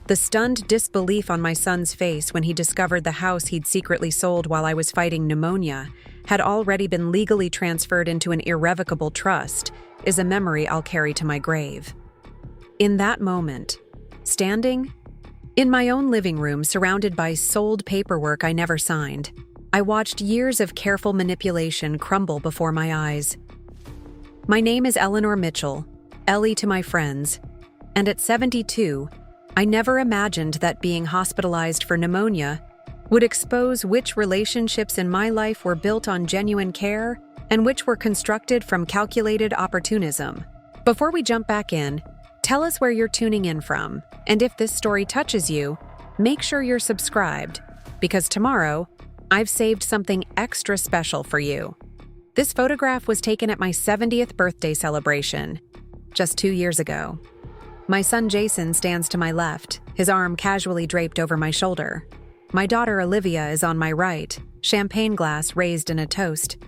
The stunned disbelief on my son's face when he discovered the house he'd secretly sold while I was fighting pneumonia had already been legally transferred into an irrevocable trust is a memory I'll carry to my grave. In that moment, standing in my own living room surrounded by sold paperwork I never signed, I watched years of careful manipulation crumble before my eyes. My name is Eleanor Mitchell, Ellie to my friends, and at 72, I never imagined that being hospitalized for pneumonia would expose which relationships in my life were built on genuine care and which were constructed from calculated opportunism. Before we jump back in, tell us where you're tuning in from, and if this story touches you, make sure you're subscribed, because tomorrow, I've saved something extra special for you. This photograph was taken at my 70th birthday celebration, just 2 years ago. My son Jason stands to my left, his arm casually draped over my shoulder. My daughter Olivia is on my right, champagne glass raised in a toast.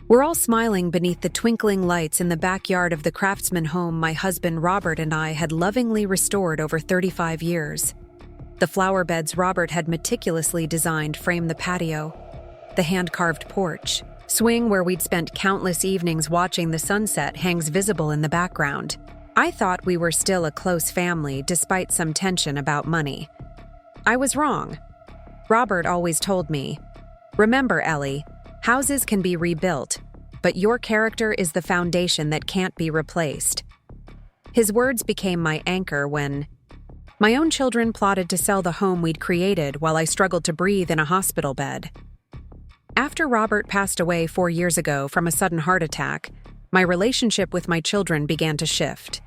We're all smiling beneath the twinkling lights in the backyard of the craftsman home my husband Robert and I had lovingly restored over 35 years. The flower beds Robert had meticulously designed frame the patio, the hand-carved porch. Swing where we'd spent countless evenings watching the sunset hangs visible in the background. I thought we were still a close family despite some tension about money. I was wrong. Robert always told me, "Remember, Ellie, houses can be rebuilt, but your character is the foundation that can't be replaced." His words became my anchor when my own children plotted to sell the home we'd created while I struggled to breathe in a hospital bed. After Robert passed away 4 years ago from a sudden heart attack, my relationship with my children began to shift.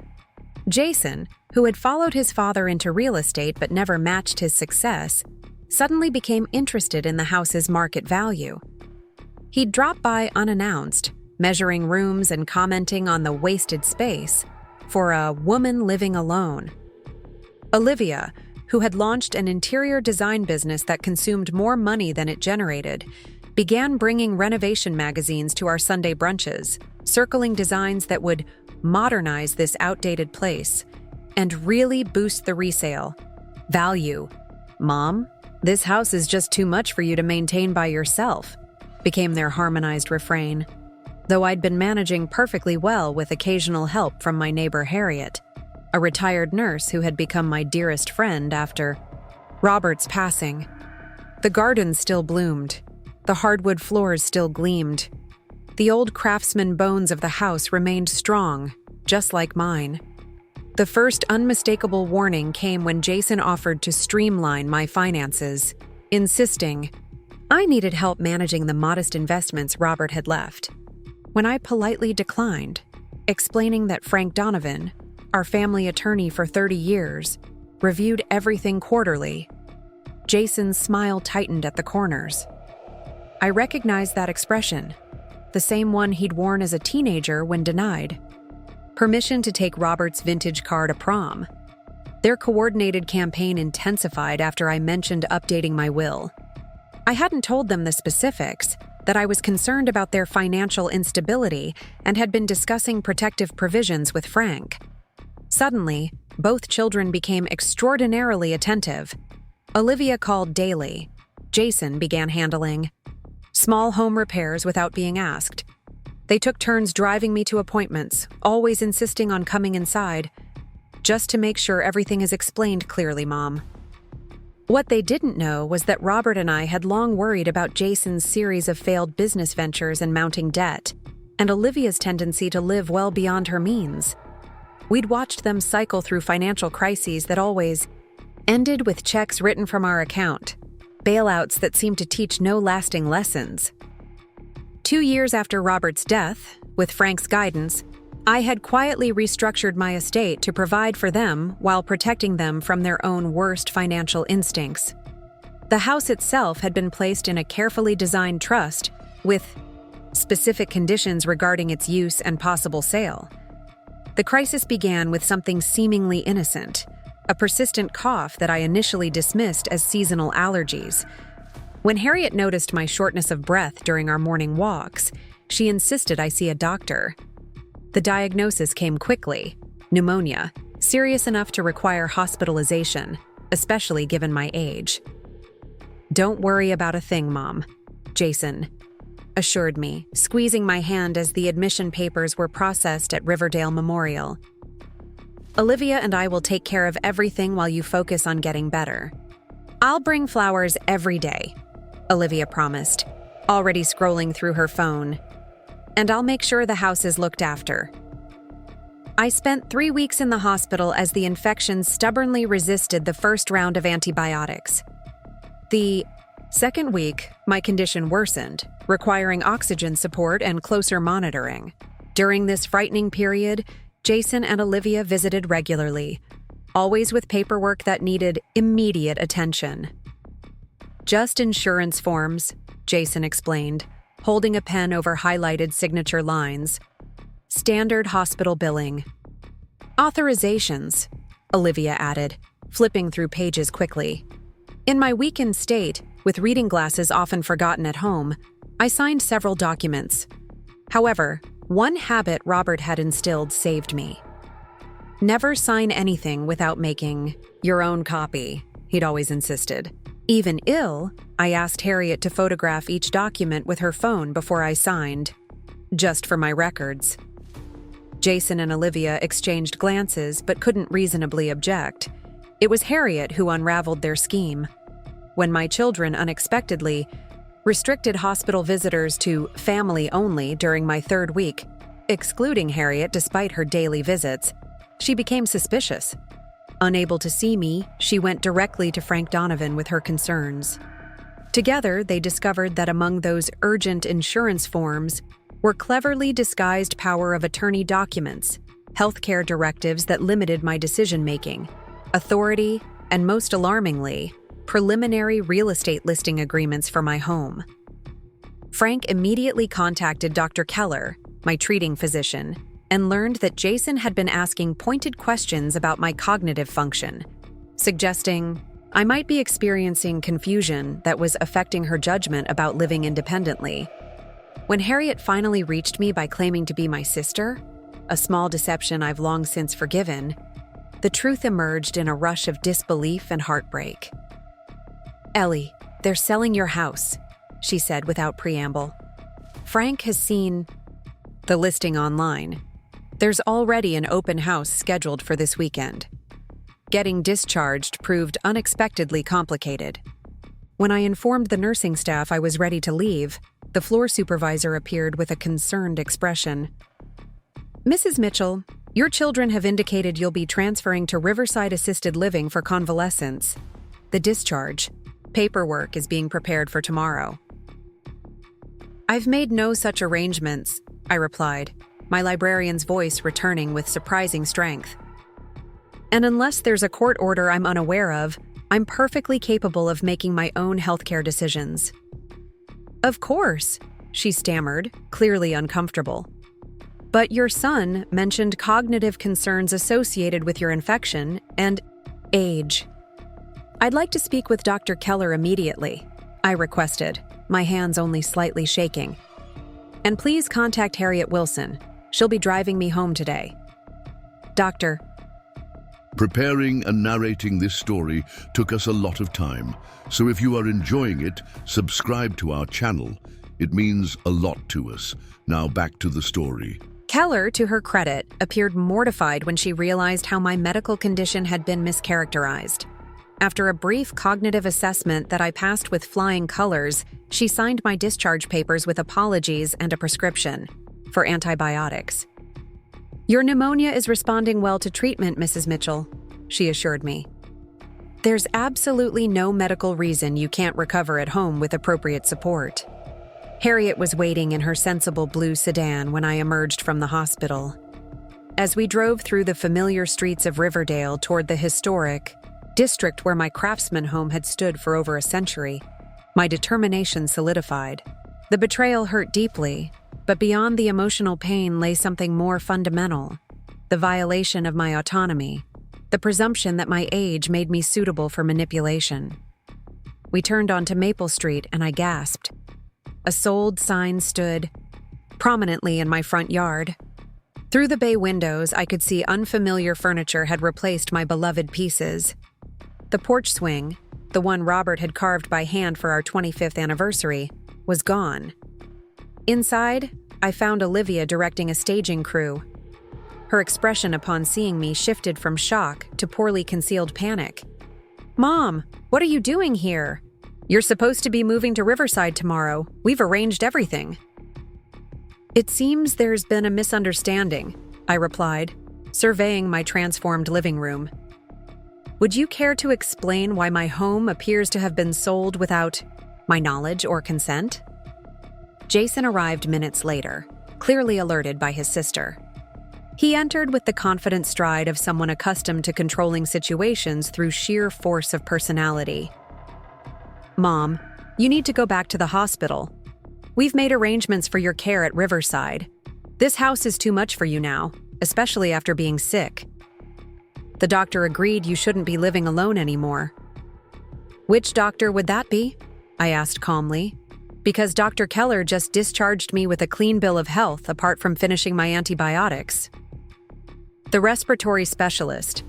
Jason, who had followed his father into real estate but never matched his success, suddenly became interested in the house's market value. He'd drop by unannounced, measuring rooms and commenting on the wasted space for a woman living alone. Olivia, who had launched an interior design business that consumed more money than it generated, began bringing renovation magazines to our Sunday brunches, circling designs that would modernize this outdated place and really boost the resale value. "Mom, this house is just too much for you to maintain by yourself," became their harmonized refrain, though I'd been managing perfectly well with occasional help from my neighbor Harriet, a retired nurse who had become my dearest friend after Robert's passing. The gardens still bloomed. The hardwood floors still gleamed. The old craftsman bones of the house remained strong, just like mine. The first unmistakable warning came when Jason offered to streamline my finances, insisting I needed help managing the modest investments Robert had left. When I politely declined, explaining that Frank Donovan, our family attorney for 30 years, reviewed everything quarterly, Jason's smile tightened at the corners. I recognized that expression, the same one he'd worn as a teenager when denied permission to take Robert's vintage car to prom. Their coordinated campaign intensified after I mentioned updating my will. I hadn't told them the specifics, that I was concerned about their financial instability and had been discussing protective provisions with Frank. Suddenly, both children became extraordinarily attentive. Olivia called daily. Jason began handling small home repairs without being asked. They took turns driving me to appointments, always insisting on coming inside. "Just to make sure everything is explained clearly, Mom." What they didn't know was that Robert and I had long worried about Jason's series of failed business ventures and mounting debt, and Olivia's tendency to live well beyond her means. We'd watched them cycle through financial crises that always ended with checks written from our account, bailouts that seemed to teach no lasting lessons. 2 years after Robert's death, with Frank's guidance, I had quietly restructured my estate to provide for them while protecting them from their own worst financial instincts. The house itself had been placed in a carefully designed trust with specific conditions regarding its use and possible sale. The crisis began with something seemingly innocent, a persistent cough that I initially dismissed as seasonal allergies. When Harriet noticed my shortness of breath during our morning walks, she insisted I see a doctor. The diagnosis came quickly: pneumonia, serious enough to require hospitalization. especially given my age. "Don't worry about a thing, Mom," Jason assured me, squeezing my hand as the admission papers were processed at Riverdale Memorial. "Olivia and I will take care of everything while you focus on getting better." "I'll bring flowers every day," Olivia promised, already scrolling through her phone. "And I'll make sure the house is looked after." I spent 3 weeks in the hospital as the infection stubbornly resisted the first round of antibiotics. The second week, my condition worsened, requiring oxygen support and closer monitoring. During this frightening period, Jason and Olivia visited regularly, always with paperwork that needed immediate attention. "Just insurance forms," Jason explained, holding a pen over highlighted signature lines. "Standard hospital billing." "Authorizations," Olivia added, flipping through pages quickly. In my weakened state, with reading glasses often forgotten at home, I signed several documents. However, one habit Robert had instilled saved me. "Never sign anything without making your own copy," he'd always insisted. Even ill, I asked Harriet to photograph each document with her phone before I signed, just for my records. Jason and Olivia exchanged glances but couldn't reasonably object. It was Harriet who unraveled their scheme. When my children unexpectedly restricted hospital visitors to family only during my 3rd week, excluding Harriet despite her daily visits, she became suspicious. Unable to see me, she went directly to Frank Donovan with her concerns. Together, they discovered that among those urgent insurance forms were cleverly disguised power of attorney documents, healthcare directives that limited my decision-making, authority, and most alarmingly, preliminary real estate listing agreements for my home. Frank immediately contacted Dr. Keller, my treating physician, and learned that Jason had been asking pointed questions about my cognitive function, suggesting I might be experiencing confusion that was affecting her judgment about living independently. When Harriet finally reached me by claiming to be my sister, a small deception I've long since forgiven, the truth emerged in a rush of disbelief and heartbreak. "Ellie, they're selling your house," she said without preamble. "Frank has seen the listing online. There's already an open house scheduled for this weekend." Getting discharged proved unexpectedly complicated. When I informed the nursing staff I was ready to leave, the floor supervisor appeared with a concerned expression. "Mrs. Mitchell, your children have indicated you'll be transferring to Riverside Assisted Living for convalescence. The discharge paperwork is being prepared for tomorrow." "I've made no such arrangements," I replied, my librarian's voice returning with surprising strength. "And unless there's a court order I'm unaware of, I'm perfectly capable of making my own healthcare decisions." "Of course," she stammered, clearly uncomfortable. "But your son mentioned cognitive concerns associated with your infection and age." "I'd like to speak with Dr. Keller immediately," I requested, my hands only slightly shaking. "And please contact Harriet Wilson. She'll be driving me home today." "Doctor." Preparing and narrating this story took us a lot of time, so if you are enjoying it, subscribe to our channel. It means a lot to us. Now back to the story. Keller, to her credit, appeared mortified when she realized how my medical condition had been mischaracterized. After a brief cognitive assessment that I passed with flying colors, she signed my discharge papers with apologies and a prescription for antibiotics. "Your pneumonia is responding well to treatment, Mrs. Mitchell," she assured me. "There's absolutely no medical reason you can't recover at home with appropriate support." Harriet was waiting in her sensible blue sedan when I emerged from the hospital. As we drove through the familiar streets of Riverdale toward the historic district where my craftsman home had stood for over a century, my determination solidified. The betrayal hurt deeply, but beyond the emotional pain lay something more fundamental: the violation of my autonomy, the presumption that my age made me suitable for manipulation. We turned onto Maple Street and I gasped. A sold sign stood prominently in my front yard. Through the bay windows, I could see unfamiliar furniture had replaced my beloved pieces. The porch swing, the one Robert had carved by hand for our 25th anniversary, was gone. Inside, I found Olivia directing a staging crew. Her expression upon seeing me shifted from shock to poorly concealed panic. "Mom, what are you doing here? You're supposed to be moving to Riverside tomorrow. We've arranged everything." "It seems there's been a misunderstanding," I replied, surveying my transformed living room. "Would you care to explain why my home appears to have been sold without my knowledge or consent?" Jason arrived minutes later, clearly alerted by his sister. He entered with the confident stride of someone accustomed to controlling situations through sheer force of personality. "Mom, you need to go back to the hospital. We've made arrangements for your care at Riverside. This house is too much for you now, especially after being sick. The doctor agreed you shouldn't be living alone anymore." "Which doctor would that be?" I asked calmly. "Because Dr. Keller just discharged me with a clean bill of health apart from finishing my antibiotics." "The respiratory specialist,"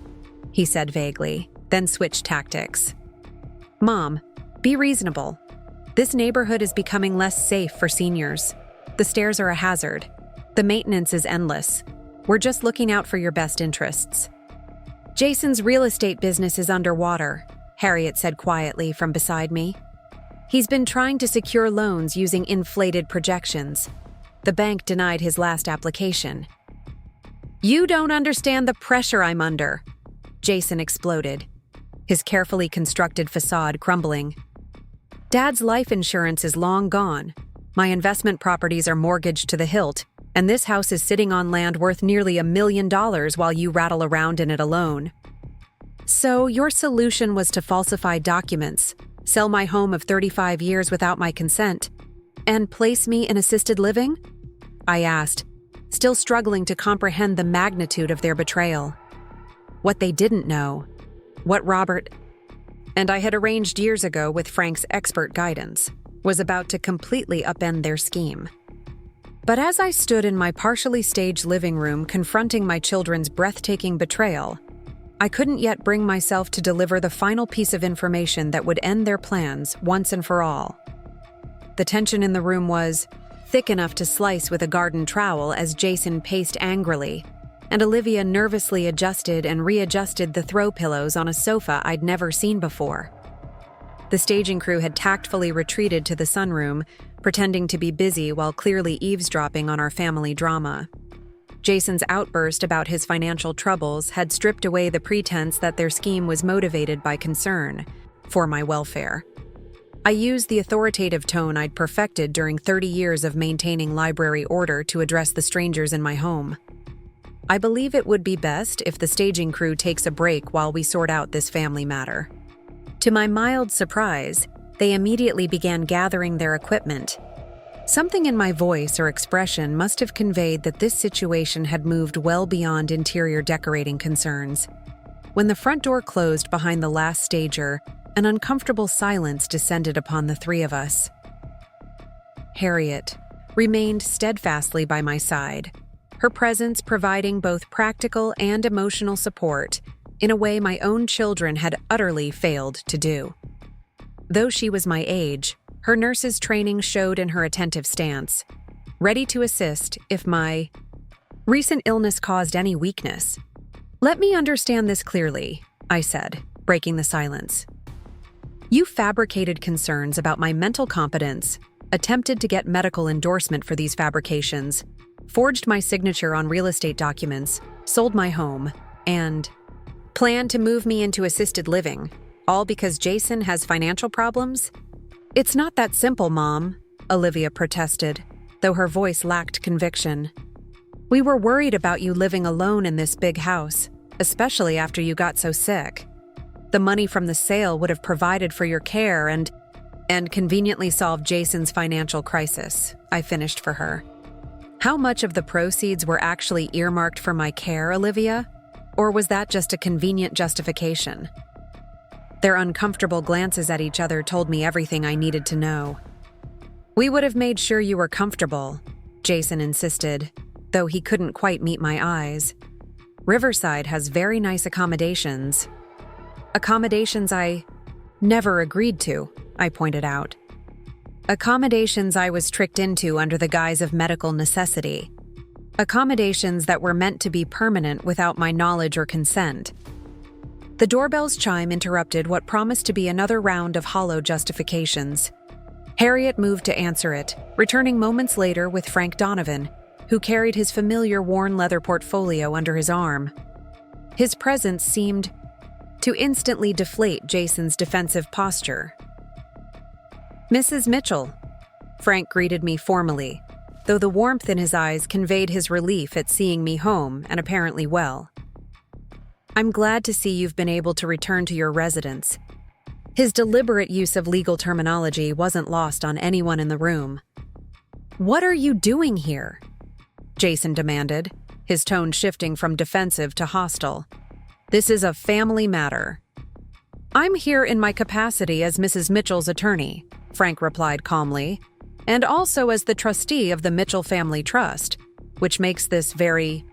he said vaguely, then switched tactics. "Mom, be reasonable. This neighborhood is becoming less safe for seniors. The stairs are a hazard. The maintenance is endless. We're just looking out for your best interests." "Jason's real estate business is underwater," Harriet said quietly from beside me. "He's been trying to secure loans using inflated projections. The bank denied his last application." "You don't understand the pressure I'm under," Jason exploded, his carefully constructed facade crumbling. "Dad's life insurance is long gone. My investment properties are mortgaged to the hilt, and this house is sitting on land worth nearly $1 million while you rattle around in it alone. So your solution was to falsify documents, sell my home of 35 years without my consent, and place me in assisted living?" I asked, still struggling to comprehend the magnitude of their betrayal. What they didn't know, what Robert and I had arranged years ago with Frank's expert guidance, was about to completely upend their scheme. But as I stood in my partially staged living room confronting my children's breathtaking betrayal, I couldn't yet bring myself to deliver the final piece of information that would end their plans once and for all. The tension in the room was thick enough to slice with a garden trowel as Jason paced angrily, and Olivia nervously adjusted and readjusted the throw pillows on a sofa I'd never seen before. The staging crew had tactfully retreated to the sunroom, pretending to be busy while clearly eavesdropping on our family drama. Jason's outburst about his financial troubles had stripped away the pretense that their scheme was motivated by concern for my welfare. I used the authoritative tone I'd perfected during 30 years of maintaining library order to address the strangers in my home. "I believe it would be best if the staging crew takes a break while we sort out this family matter." To my mild surprise, they immediately began gathering their equipment. Something in my voice or expression must have conveyed that this situation had moved well beyond interior decorating concerns. When the front door closed behind the last stager, an uncomfortable silence descended upon the three of us. Harriet remained steadfastly by my side, her presence providing both practical and emotional support in a way my own children had utterly failed to do. Though she was my age, her nurse's training showed in her attentive stance, ready to assist if my recent illness caused any weakness. "Let me understand this clearly," I said, breaking the silence. "You fabricated concerns about my mental competence, attempted to get medical endorsement for these fabrications, forged my signature on real estate documents, sold my home, and planned to move me into assisted living, all because Jason has financial problems? It's not that simple, Mom," Olivia protested, though her voice lacked conviction. "We were worried about you living alone in this big house, especially after you got so sick. The money from the sale would have provided for your care and conveniently solved Jason's financial crisis," I finished for her. "How much of the proceeds were actually earmarked for my care, Olivia? Or was that just a convenient justification?" Their uncomfortable glances at each other told me everything I needed to know. "We would have made sure you were comfortable," Jason insisted, though he couldn't quite meet my eyes. "Riverside has very nice accommodations." Accommodations I never agreed to, I pointed out. Accommodations I was tricked into under the guise of medical necessity. Accommodations that were meant to be permanent without my knowledge or consent. The doorbell's chime interrupted what promised to be another round of hollow justifications. Harriet moved to answer it, returning moments later with Frank Donovan, who carried his familiar worn leather portfolio under his arm. His presence seemed to instantly deflate Jason's defensive posture. "Mrs. Mitchell," Frank greeted me formally, though the warmth in his eyes conveyed his relief at seeing me home and apparently well. "I'm glad to see you've been able to return to your residence." His deliberate use of legal terminology wasn't lost on anyone in the room. "What are you doing here?" Jason demanded, his tone shifting from defensive to hostile. "This is a family matter." "I'm here in my capacity as Mrs. Mitchell's attorney," Frank replied calmly, "and also as the trustee of the Mitchell Family Trust, which makes this very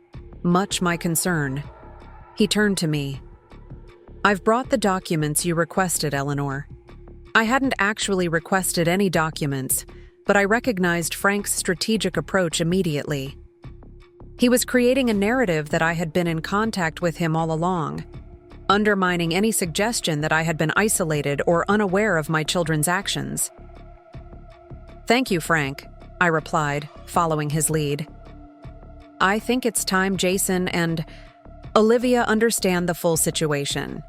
much my concern." He turned to me. "I've brought the documents you requested, Eleanor." I hadn't actually requested any documents, but I recognized Frank's strategic approach immediately. He was creating a narrative that I had been in contact with him all along, undermining any suggestion that I had been isolated or unaware of my children's actions. "Thank you, Frank," I replied, following his lead. "I think it's time Jason and Olivia understand the full situation."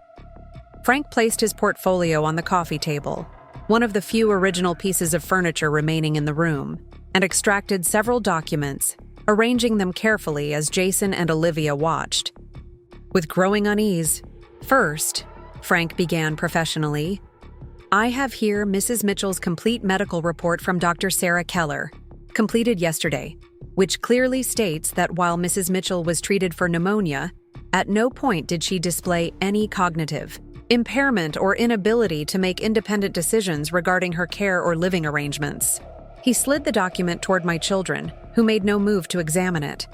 Frank placed his portfolio on the coffee table, one of the few original pieces of furniture remaining in the room, and extracted several documents, arranging them carefully as Jason and Olivia watched. With growing unease, "First," Frank began professionally, "I have here Mrs. Mitchell's complete medical report from Dr. Sarah Keller, completed yesterday, which clearly states that while Mrs. Mitchell was treated for pneumonia, at no point did she display any cognitive impairment or inability to make independent decisions regarding her care or living arrangements." He slid the document toward my children, who made no move to examine it.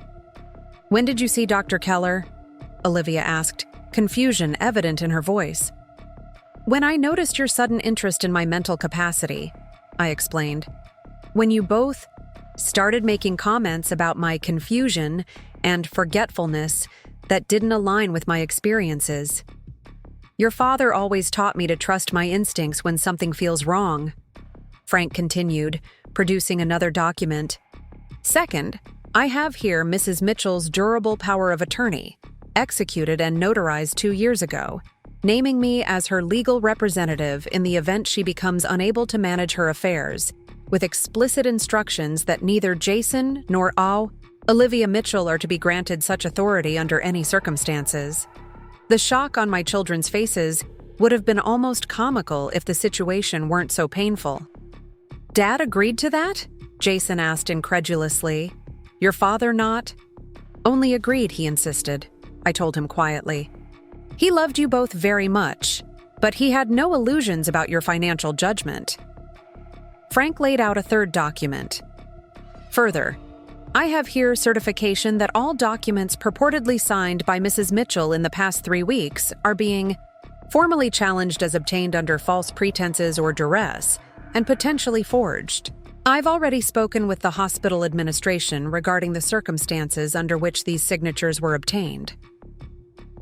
"When did you see Dr. Keller?" Olivia asked, confusion evident in her voice. "When I noticed your sudden interest in my mental capacity," I explained. "When you both started making comments about my confusion and forgetfulness that didn't align with my experiences. Your father always taught me to trust my instincts when something feels wrong," Frank continued, producing another document. "Second, I have here Mrs. Mitchell's durable power of attorney, executed and notarized 2 years ago, naming me as her legal representative in the event she becomes unable to manage her affairs, with explicit instructions that neither Jason nor Olivia Mitchell are to be granted such authority under any circumstances." The shock on my children's faces would have been almost comical if the situation weren't so painful. "Dad agreed to that?" Jason asked incredulously. "Your father not?" "Only agreed," he insisted. I told him quietly. "He loved you both very much, but he had no illusions about your financial judgment." Frank laid out a third document. "Further, I have here certification that all documents purportedly signed by Mrs. Mitchell in the past 3 weeks are being formally challenged as obtained under false pretenses or duress, and potentially forged. I've already spoken with the hospital administration regarding the circumstances under which these signatures were obtained."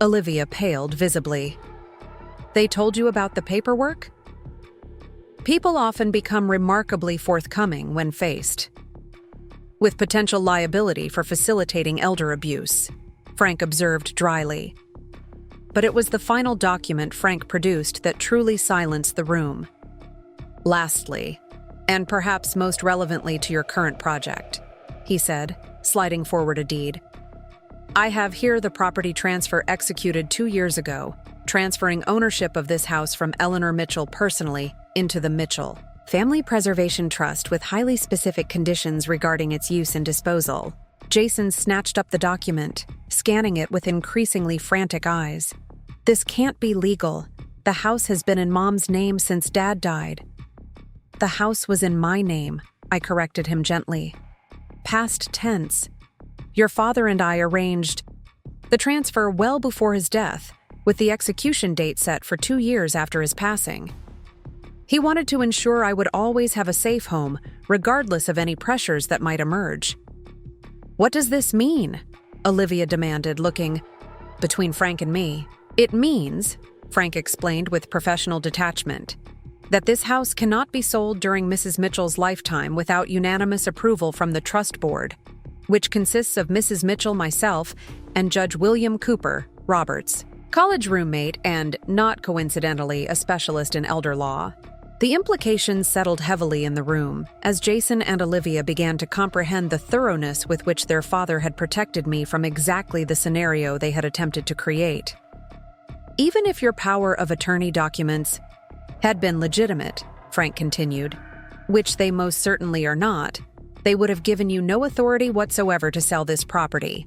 Olivia paled visibly. "They told you about the paperwork?" "People often become remarkably forthcoming when faced with potential liability for facilitating elder abuse," Frank observed dryly. But it was the final document Frank produced that truly silenced the room. "Lastly, and perhaps most relevantly to your current project," he said, sliding forward a deed, "I have here the property transfer executed 2 years ago, transferring ownership of this house from Eleanor Mitchell personally into the Mitchell Family Preservation Trust with highly specific conditions regarding its use and disposal." Jason snatched up the document, scanning it with increasingly frantic eyes. "This can't be legal. The house has been in Mom's name since Dad died." "The house was in my name," I corrected him gently. "Past tense. Your father and I arranged the transfer well before his death, with the execution date set for 2 years after his passing. He wanted to ensure I would always have a safe home, regardless of any pressures that might emerge. "What does this mean?" Olivia demanded, looking between Frank and me. "It means," Frank explained with professional detachment, "that this house cannot be sold during Mrs. Mitchell's lifetime without unanimous approval from the trust board, which consists of Mrs. Mitchell, myself, and Judge William Cooper, Roberts, college roommate and, not coincidentally, a specialist in elder law." The implications settled heavily in the room as Jason and Olivia began to comprehend the thoroughness with which their father had protected me from exactly the scenario they had attempted to create. "Even if your power of attorney documents had been legitimate," Frank continued, "which they most certainly are not, they would have given you no authority whatsoever to sell this property.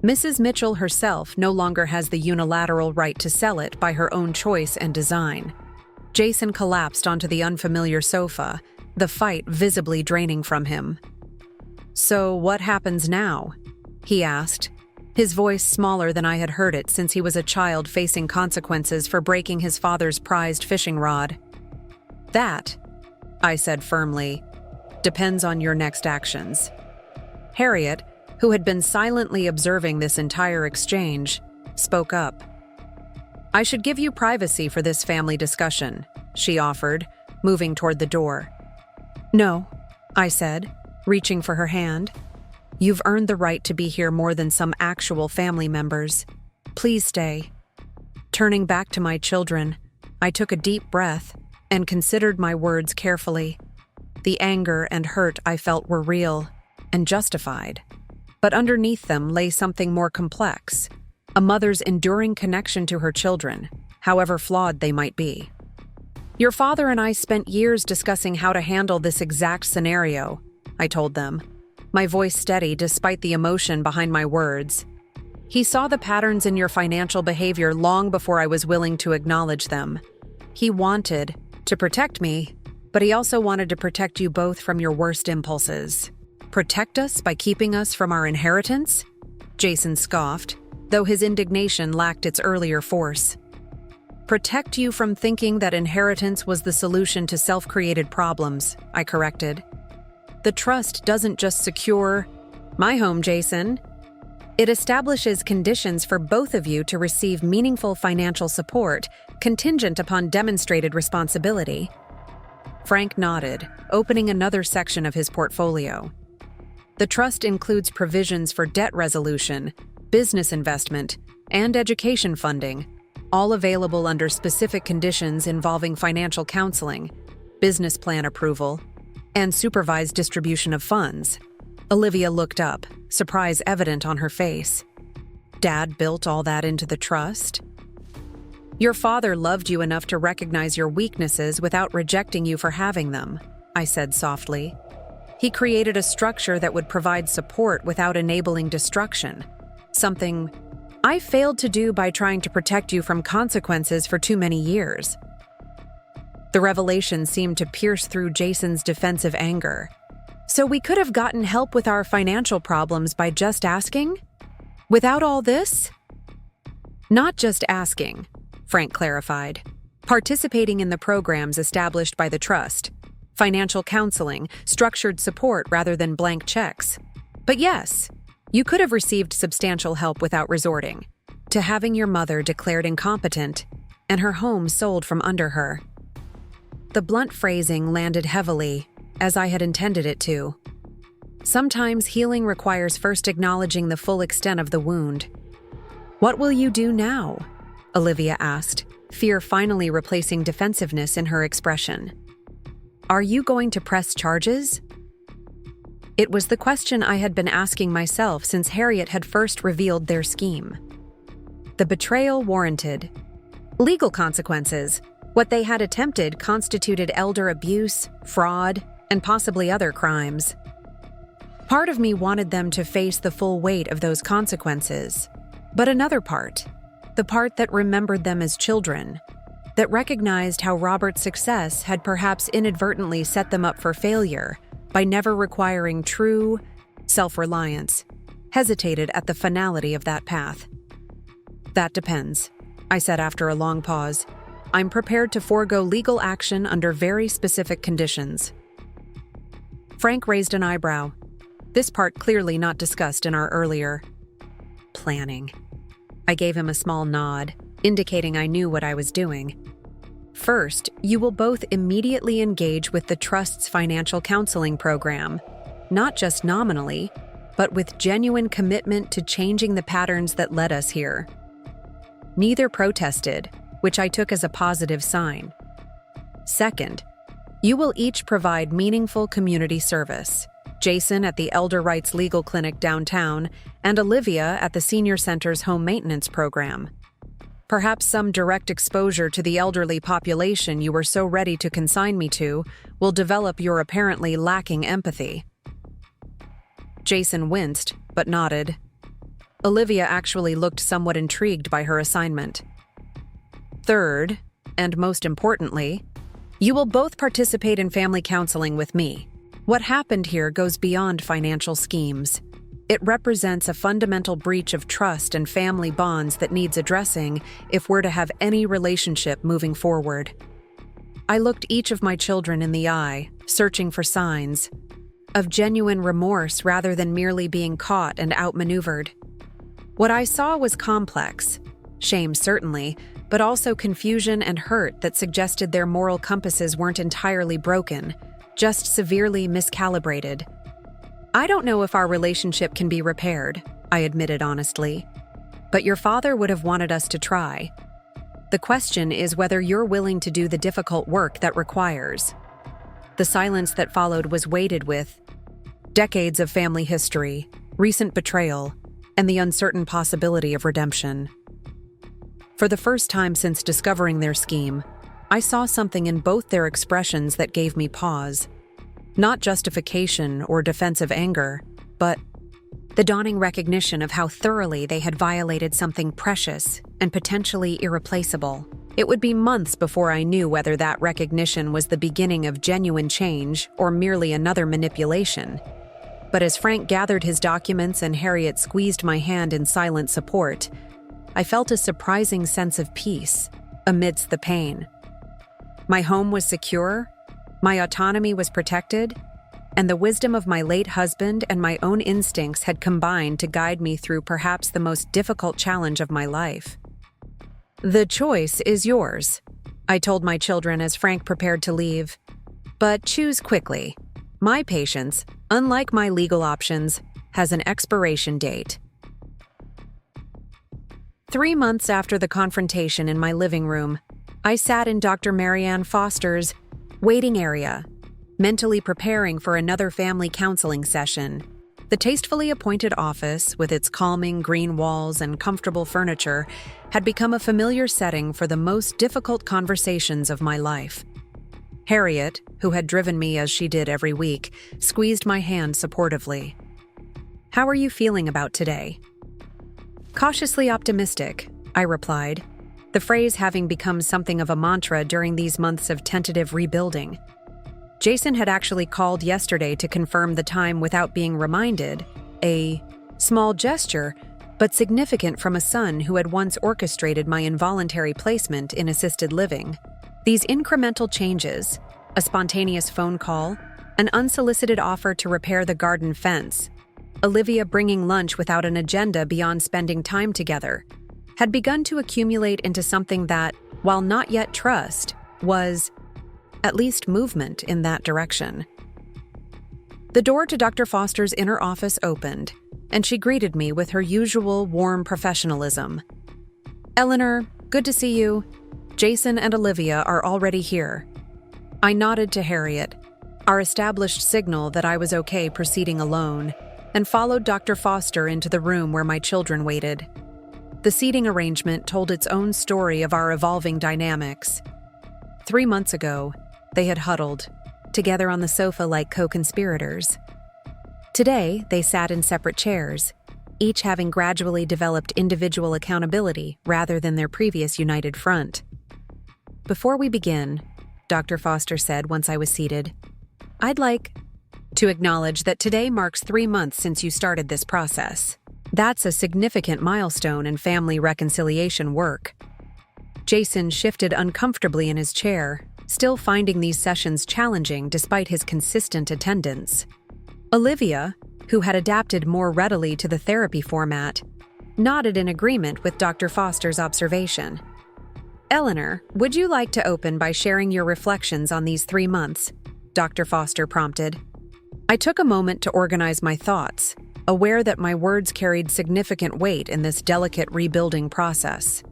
Mrs. Mitchell herself no longer has the unilateral right to sell it by her own choice and design." Jason collapsed onto the unfamiliar sofa, the fight visibly draining from him. "So what happens now?" he asked, his voice smaller than I had heard it since he was a child facing consequences for breaking his father's prized fishing rod. "That," I said firmly, "depends on your next actions." Harriet, who had been silently observing this entire exchange, spoke up. "I should give you privacy for this family discussion," she offered, moving toward the door. "No," I said, reaching for her hand. "You've earned the right to be here more than some actual family members. Please stay." Turning back to my children, I took a deep breath and considered my words carefully. The anger and hurt I felt were real and justified, but underneath them lay something more complex. A mother's enduring connection to her children, however flawed they might be. "Your father and I spent years discussing how to handle this exact scenario," I told them, my voice steady despite the emotion behind my words. "He saw the patterns in your financial behavior long before I was willing to acknowledge them. He wanted to protect me, but he also wanted to protect you both from your worst impulses." "Protect us by keeping us from our inheritance?" Jason scoffed, though his indignation lacked its earlier force. "Protect you from thinking that inheritance was the solution to self-created problems," I corrected. "The trust doesn't just secure my home, Jason. It establishes conditions for both of you to receive meaningful financial support, contingent upon demonstrated responsibility." Frank nodded, opening another section of his portfolio. "The trust includes provisions for debt resolution, business investment, and education funding, all available under specific conditions involving financial counseling, business plan approval, and supervised distribution of funds." Olivia looked up, surprise evident on her face. "Dad built all that into the trust?" "Your father loved you enough to recognize your weaknesses without rejecting you for having them," I said softly. "He created a structure that would provide support without enabling destruction. Something I failed to do by trying to protect you from consequences for too many years." The revelation seemed to pierce through Jason's defensive anger. "So we could have gotten help with our financial problems by just asking? Without all this?" "Not just asking," Frank clarified. "Participating in the programs established by the trust. Financial counseling, structured support rather than blank checks. But yes, you could have received substantial help without resorting to having your mother declared incompetent and her home sold from under her." The blunt phrasing landed heavily, as I had intended it to. Sometimes healing requires first acknowledging the full extent of the wound. "What will you do now?" Olivia asked, fear finally replacing defensiveness in her expression. "Are you going to press charges?" It was the question I had been asking myself since Harriet had first revealed their scheme. The betrayal warranted legal consequences. What they had attempted constituted elder abuse, fraud, and possibly other crimes. Part of me wanted them to face the full weight of those consequences, but another part, the part that remembered them as children, that recognized how Robert's success had perhaps inadvertently set them up for failure by never requiring true self-reliance, hesitated at the finality of that path. "That depends," I said after a long pause. I'm prepared to forego legal action under very specific conditions. Frank raised an eyebrow. This part clearly not discussed in our earlier planning. I gave him a small nod, indicating I knew what I was doing. First, you will both immediately engage with the Trust's financial counseling program, not just nominally, but with genuine commitment to changing the patterns that led us here. Neither protested, which I took as a positive sign. Second, you will each provide meaningful community service. Jason at the Elder Rights Legal Clinic downtown, and Olivia at the Senior Center's home maintenance program. Perhaps some direct exposure to the elderly population you were so ready to consign me to will develop your apparently lacking empathy. Jason winced, but nodded. Olivia actually looked somewhat intrigued by her assignment. Third, and most importantly, you will both participate in family counseling with me. What happened here goes beyond financial schemes. It represents a fundamental breach of trust and family bonds that needs addressing if we're to have any relationship moving forward. I looked each of my children in the eye, searching for signs of genuine remorse rather than merely being caught and outmaneuvered. What I saw was complex, shame certainly, but also confusion and hurt that suggested their moral compasses weren't entirely broken, just severely miscalibrated. I don't know if our relationship can be repaired, I admitted honestly, but your father would have wanted us to try. The question is whether you're willing to do the difficult work that requires. The silence that followed was weighted with decades of family history, recent betrayal, and the uncertain possibility of redemption. For the first time since discovering their scheme, I saw something in both their expressions that gave me pause. Not justification or defensive anger, but the dawning recognition of how thoroughly they had violated something precious and potentially irreplaceable. It would be months before I knew whether that recognition was the beginning of genuine change or merely another manipulation. But as Frank gathered his documents and Harriet squeezed my hand in silent support, I felt a surprising sense of peace amidst the pain. My home was secure, my autonomy was protected, and the wisdom of my late husband and my own instincts had combined to guide me through perhaps the most difficult challenge of my life. The choice is yours, I told my children as Frank prepared to leave. But choose quickly. My patience, unlike my legal options, has an expiration date. 3 months after the confrontation in my living room, I sat in Dr. Marianne Foster's waiting area, mentally preparing for another family counseling session. The tastefully appointed office, with its calming green walls and comfortable furniture, had become a familiar setting for the most difficult conversations of my life. Harriet, who had driven me as she did every week, squeezed my hand supportively. "How are you feeling about today?" "Cautiously optimistic," I replied, the phrase having become something of a mantra during these months of tentative rebuilding. Jason had actually called yesterday to confirm the time without being reminded, a small gesture, but significant from a son who had once orchestrated my involuntary placement in assisted living. These incremental changes, a spontaneous phone call, an unsolicited offer to repair the garden fence, Olivia bringing lunch without an agenda beyond spending time together, had begun to accumulate into something that, while not yet trust, was at least movement in that direction. The door to Dr. Foster's inner office opened, and she greeted me with her usual warm professionalism. "Eleanor, good to see you. Jason and Olivia are already here." I nodded to Harriet, our established signal that I was okay proceeding alone, and followed Dr. Foster into the room where my children waited. The seating arrangement told its own story of our evolving dynamics. 3 months ago, they had huddled, together on the sofa like co-conspirators. Today, they sat in separate chairs, each having gradually developed individual accountability rather than their previous united front. "Before we begin," Dr. Foster said once I was seated, "I'd like to acknowledge that today marks 3 months since you started this process. That's a significant milestone in family reconciliation work. Jason shifted uncomfortably in his chair, still finding these sessions challenging despite his consistent attendance. Olivia, who had adapted more readily to the therapy format, nodded in agreement with Dr. Foster's observation. "Eleanor, would you like to open by sharing your reflections on these 3 months?" Dr. Foster prompted. I took a moment to organize my thoughts, aware that my words carried significant weight in this delicate rebuilding process.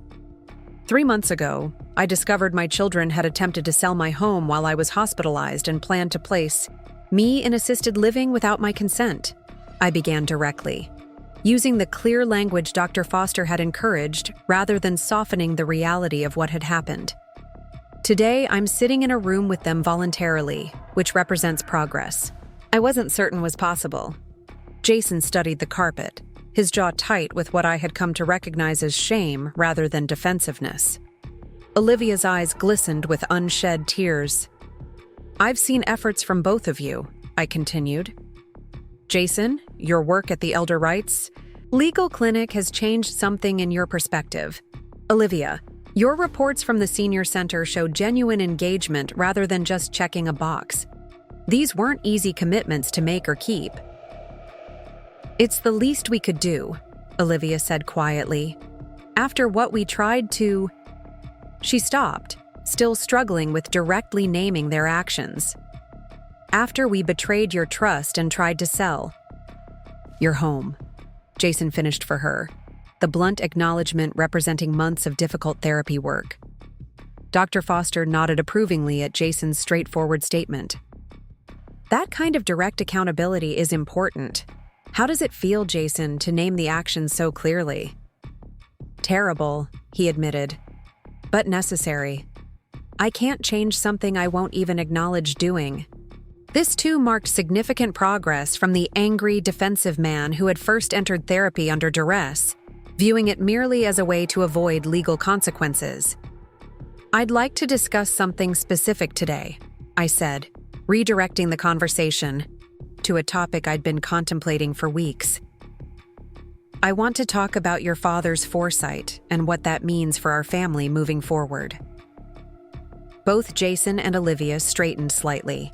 3 months ago, I discovered my children had attempted to sell my home while I was hospitalized and planned to place me in assisted living without my consent. I began directly, using the clear language Dr. Foster had encouraged rather than softening the reality of what had happened. Today, I'm sitting in a room with them voluntarily, which represents progress I wasn't certain was possible. Jason studied the carpet, his jaw tight with what I had come to recognize as shame rather than defensiveness. Olivia's eyes glistened with unshed tears. "I've seen efforts from both of you," I continued. "Jason, your work at the Elder Rights Legal Clinic has changed something in your perspective. Olivia, your reports from the senior center show genuine engagement rather than just checking a box. These weren't easy commitments to make or keep." "It's the least we could do," Olivia said quietly. "After what we tried to—" She stopped, still struggling with directly naming their actions. "After we betrayed your trust and tried to sell your home," Jason finished for her, the blunt acknowledgement representing months of difficult therapy work. Dr. Foster nodded approvingly at Jason's straightforward statement. "That kind of direct accountability is important. How does it feel, Jason, to name the actions so clearly?" "Terrible," he admitted, "but necessary. I can't change something I won't even acknowledge doing." This too marked significant progress from the angry, defensive man who had first entered therapy under duress, viewing it merely as a way to avoid legal consequences. "I'd like to discuss something specific today," I said, redirecting the conversation to a topic I'd been contemplating for weeks. "I want to talk about your father's foresight and what that means for our family moving forward." Both Jason and Olivia straightened slightly,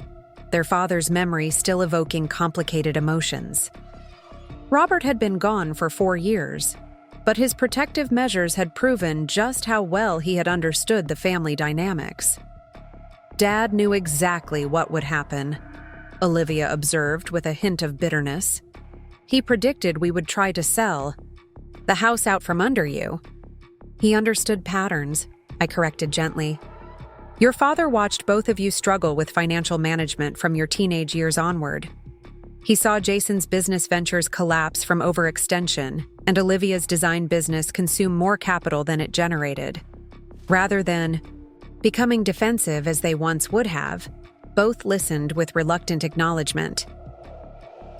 their father's memory still evoking complicated emotions. Robert had been gone for 4 years, but his protective measures had proven just how well he had understood the family dynamics. "Dad knew exactly what would happen," Olivia observed with a hint of bitterness. "He predicted we would try to sell the house out from under you." "He understood patterns," I corrected gently. "Your father watched both of you struggle with financial management from your teenage years onward. He saw Jason's business ventures collapse from overextension and Olivia's design business consume more capital than it generated. Rather than becoming defensive as they once would have, both listened with reluctant acknowledgement.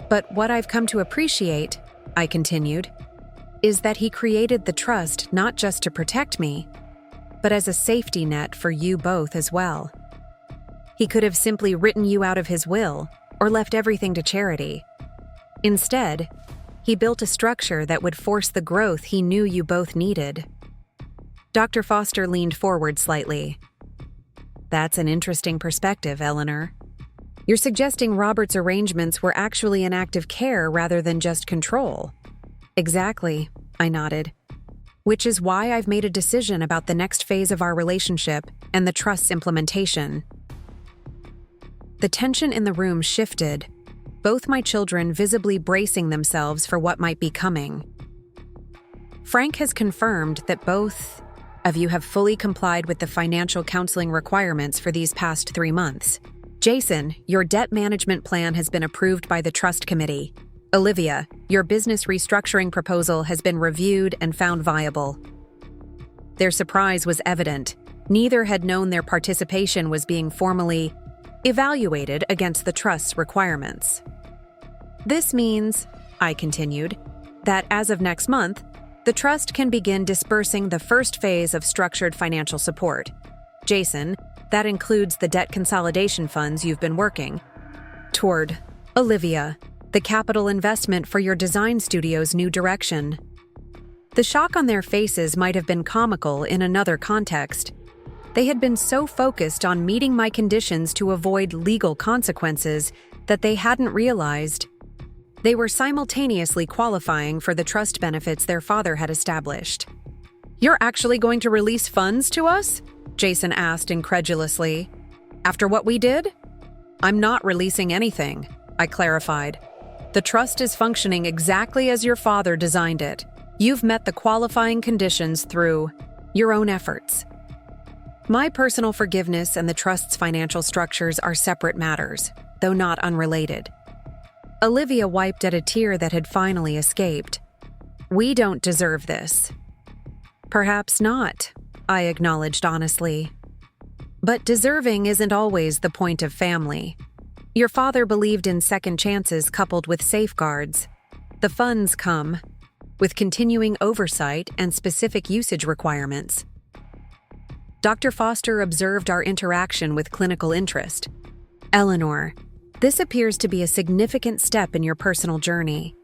But what I've come to appreciate," I continued, "is that he created the trust not just to protect me, but as a safety net for you both as well. He could have simply written you out of his will or left everything to charity. Instead, he built a structure that would force the growth he knew you both needed." Dr. Foster leaned forward slightly. "That's an interesting perspective, Eleanor. You're suggesting Robert's arrangements were actually an act of care rather than just control." "Exactly," I nodded. "Which is why I've made a decision about the next phase of our relationship and the trust's implementation." The tension in the room shifted, both my children visibly bracing themselves for what might be coming. "Frank has confirmed that both of you have fully complied with the financial counseling requirements for these past 3 months. Jason, your debt management plan has been approved by the trust committee. Olivia, your business restructuring proposal has been reviewed and found viable." Their surprise was evident. Neither had known their participation was being formally evaluated against the trust's requirements. "This means," I continued, "that as of next month, the trust can begin dispersing the first phase of structured financial support. Jason, that includes the debt consolidation funds you've been working toward. Olivia, the capital investment for your design studio's new direction." The shock on their faces might have been comical in another context. They had been so focused on meeting my conditions to avoid legal consequences that they hadn't realized they were simultaneously qualifying for the trust benefits their father had established. "You're actually going to release funds to us?" Jason asked incredulously. "After what we did?" "I'm not releasing anything," I clarified. "The trust is functioning exactly as your father designed it. You've met the qualifying conditions through your own efforts. My personal forgiveness and the trust's financial structures are separate matters, though not unrelated." Olivia wiped at a tear that had finally escaped. "We don't deserve this." "Perhaps not," I acknowledged honestly. "But deserving isn't always the point of family. Your father believed in second chances coupled with safeguards. The funds come with continuing oversight and specific usage requirements." Dr. Foster observed our interaction with clinical interest. "Eleanor, this appears to be a significant step in your personal journey.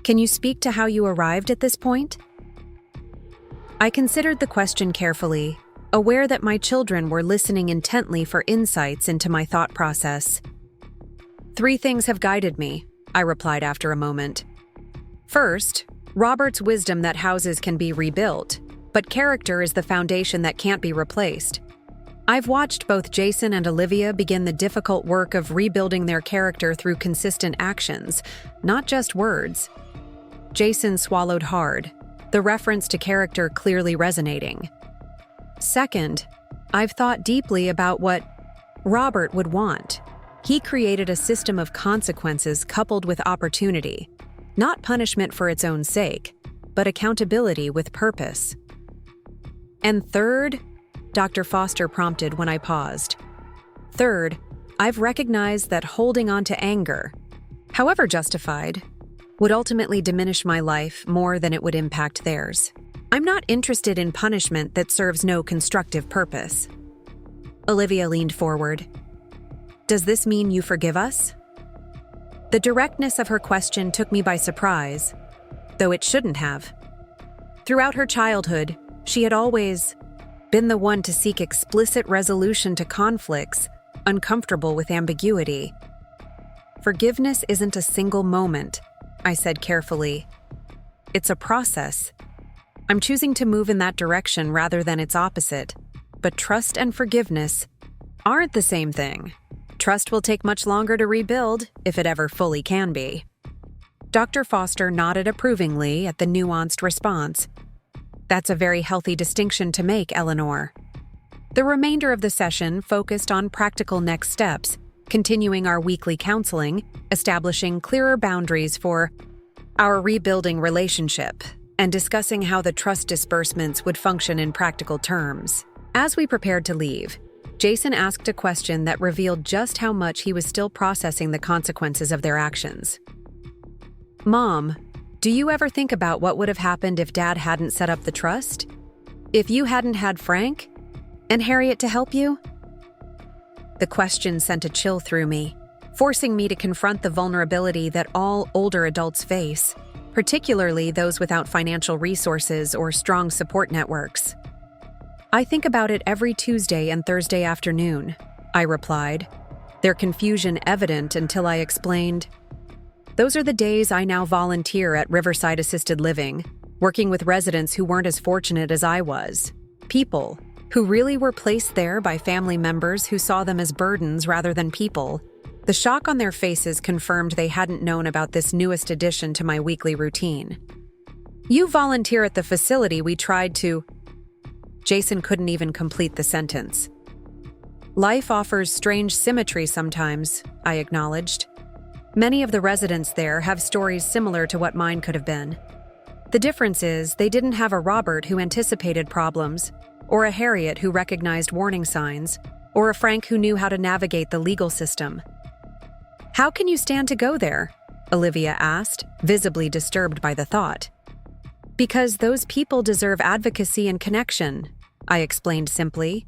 Can you speak to how you arrived at this point?" I considered the question carefully, aware that my children were listening intently for insights into my thought process. "Three things have guided me," I replied after a moment. "First, Robert's wisdom that houses can be rebuilt, but character is the foundation that can't be replaced. I've watched both Jason and Olivia begin the difficult work of rebuilding their character through consistent actions, not just words." Jason swallowed hard, the reference to character clearly resonating. "Second, I've thought deeply about what Robert would want. He created a system of consequences coupled with opportunity, not punishment for its own sake, but accountability with purpose." "And third," Dr. Foster prompted when I paused. "Third, I've recognized that holding on to anger, however justified, would ultimately diminish my life more than it would impact theirs. I'm not interested in punishment that serves no constructive purpose." Olivia leaned forward. "Does this mean you forgive us?" The directness of her question took me by surprise, though it shouldn't have. Throughout her childhood, she had always been the one to seek explicit resolution to conflicts, uncomfortable with ambiguity. "Forgiveness isn't a single moment," I said carefully. "It's a process. I'm choosing to move in that direction rather than its opposite. But trust and forgiveness aren't the same thing. Trust will take much longer to rebuild, if it ever fully can be." Dr. Foster nodded approvingly at the nuanced response. "That's a very healthy distinction to make, Eleanor." The remainder of the session focused on practical next steps, continuing our weekly counseling, establishing clearer boundaries for our rebuilding relationship, and discussing how the trust disbursements would function in practical terms. As we prepared to leave, Jason asked a question that revealed just how much he was still processing the consequences of their actions. "Mom, do you ever think about what would have happened if Dad hadn't set up the trust? If you hadn't had Frank and Harriet to help you?" The question sent a chill through me, forcing me to confront the vulnerability that all older adults face, particularly those without financial resources or strong support networks. "I think about it every Tuesday and Thursday afternoon," I replied, their confusion evident until I explained. "Those are the days I now volunteer at Riverside Assisted Living, working with residents who weren't as fortunate as I was. People who really were placed there by family members who saw them as burdens rather than people." The shock on their faces confirmed they hadn't known about this newest addition to my weekly routine. "You volunteer at the facility we tried to..." Jason couldn't even complete the sentence. "Life offers strange symmetry sometimes," I acknowledged. "Many of the residents there have stories similar to what mine could have been. The difference is they didn't have a Robert who anticipated problems, or a Harriet who recognized warning signs, or a Frank who knew how to navigate the legal system." "How can you stand to go there?" Olivia asked, visibly disturbed by the thought. "Because those people deserve advocacy and connection," I explained simply.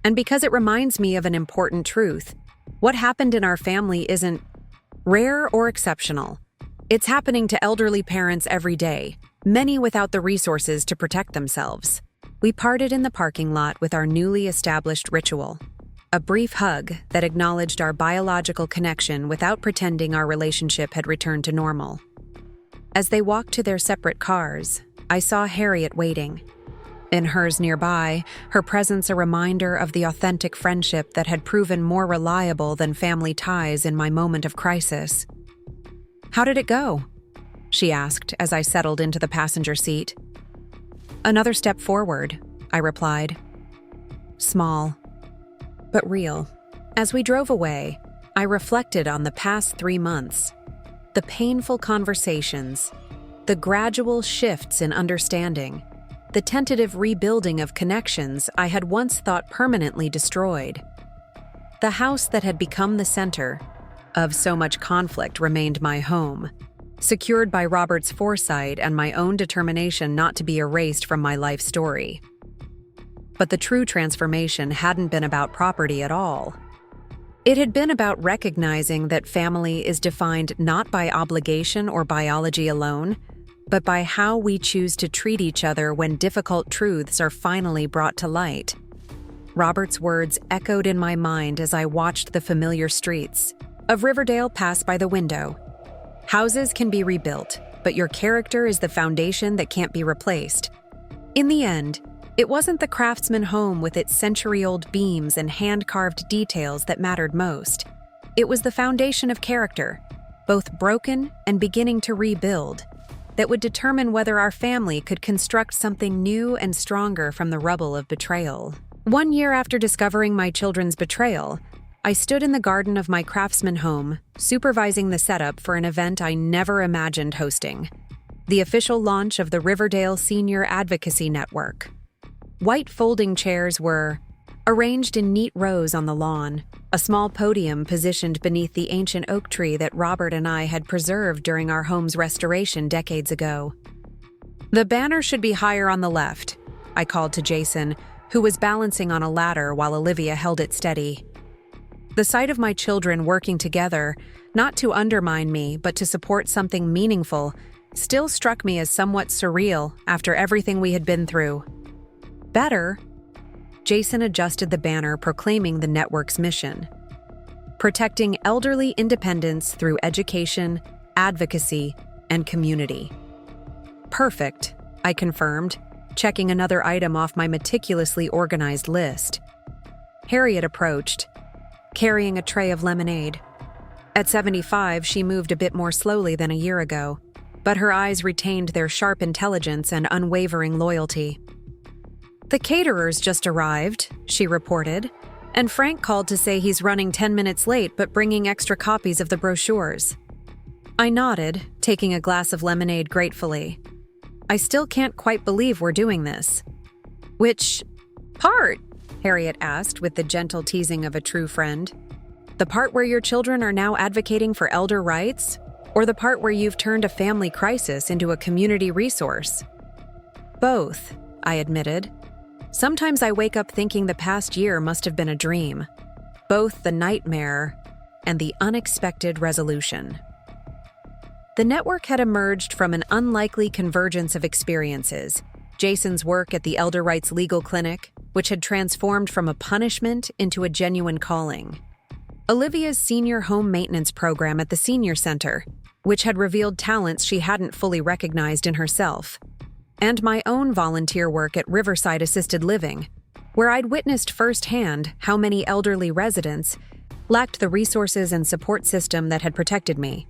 "And because it reminds me of an important truth. What happened in our family isn't rare or exceptional. It's happening to elderly parents every day, many without the resources to protect themselves. We parted in the parking lot with our newly established ritual, a brief hug that acknowledged our biological connection without pretending our relationship had returned to normal. As they walked to their separate cars, I saw Harriet waiting. In hers nearby, her presence a reminder of the authentic friendship that had proven more reliable than family ties in my moment of crisis. "How did it go?" she asked as I settled into the passenger seat. "Another step forward," I replied. Small, but real. As we drove away, I reflected on the past 3 months. The painful conversations, the gradual shifts in understanding, the tentative rebuilding of connections I had once thought permanently destroyed. The house that had become the center of so much conflict remained my home, secured by Robert's foresight and my own determination not to be erased from my life story. But the true transformation hadn't been about property at all. It had been about recognizing that family is defined not by obligation or biology alone, but by how we choose to treat each other when difficult truths are finally brought to light. Robert's words echoed in my mind as I watched the familiar streets of Riverdale pass by the window. Houses can be rebuilt, but your character is the foundation that can't be replaced. In the end, it wasn't the craftsman home with its century-old beams and hand-carved details that mattered most. It was the foundation of character, both broken and beginning to rebuild, that would determine whether our family could construct something new and stronger from the rubble of betrayal. 1 year after discovering my children's betrayal, I stood in the garden of my craftsman home, supervising the setup for an event I never imagined hosting: the official launch of the Riverdale Senior Advocacy Network. White folding chairs were arranged in neat rows on the lawn, a small podium positioned beneath the ancient oak tree that Robert and I had preserved during our home's restoration decades ago. "The banner should be higher on the left," I called to Jason, who was balancing on a ladder while Olivia held it steady. The sight of my children working together, not to undermine me but to support something meaningful, still struck me as somewhat surreal after everything we had been through. "Better," Jason adjusted the banner proclaiming the network's mission: protecting elderly independence through education, advocacy, and community. "Perfect," I confirmed, checking another item off my meticulously organized list. Harriet approached, carrying a tray of lemonade. At 75, she moved a bit more slowly than a year ago, but her eyes retained their sharp intelligence and unwavering loyalty. "The caterers just arrived," she reported, "and Frank called to say he's running 10 minutes late but bringing extra copies of the brochures." I nodded, taking a glass of lemonade gratefully. "I still can't quite believe we're doing this." "Which part?" Harriet asked with the gentle teasing of a true friend. "The part where your children are now advocating for elder rights? Or the part where you've turned a family crisis into a community resource?" "Both," I admitted. "Sometimes I wake up thinking the past year must have been a dream, both the nightmare and the unexpected resolution." The network had emerged from an unlikely convergence of experiences: Jason's work at the Elder Rights Legal Clinic, which had transformed from a punishment into a genuine calling; Olivia's senior home maintenance program at the Senior Center, which had revealed talents she hadn't fully recognized in herself; and my own volunteer work at Riverside Assisted Living, where I'd witnessed firsthand how many elderly residents lacked the resources and support system that had protected me.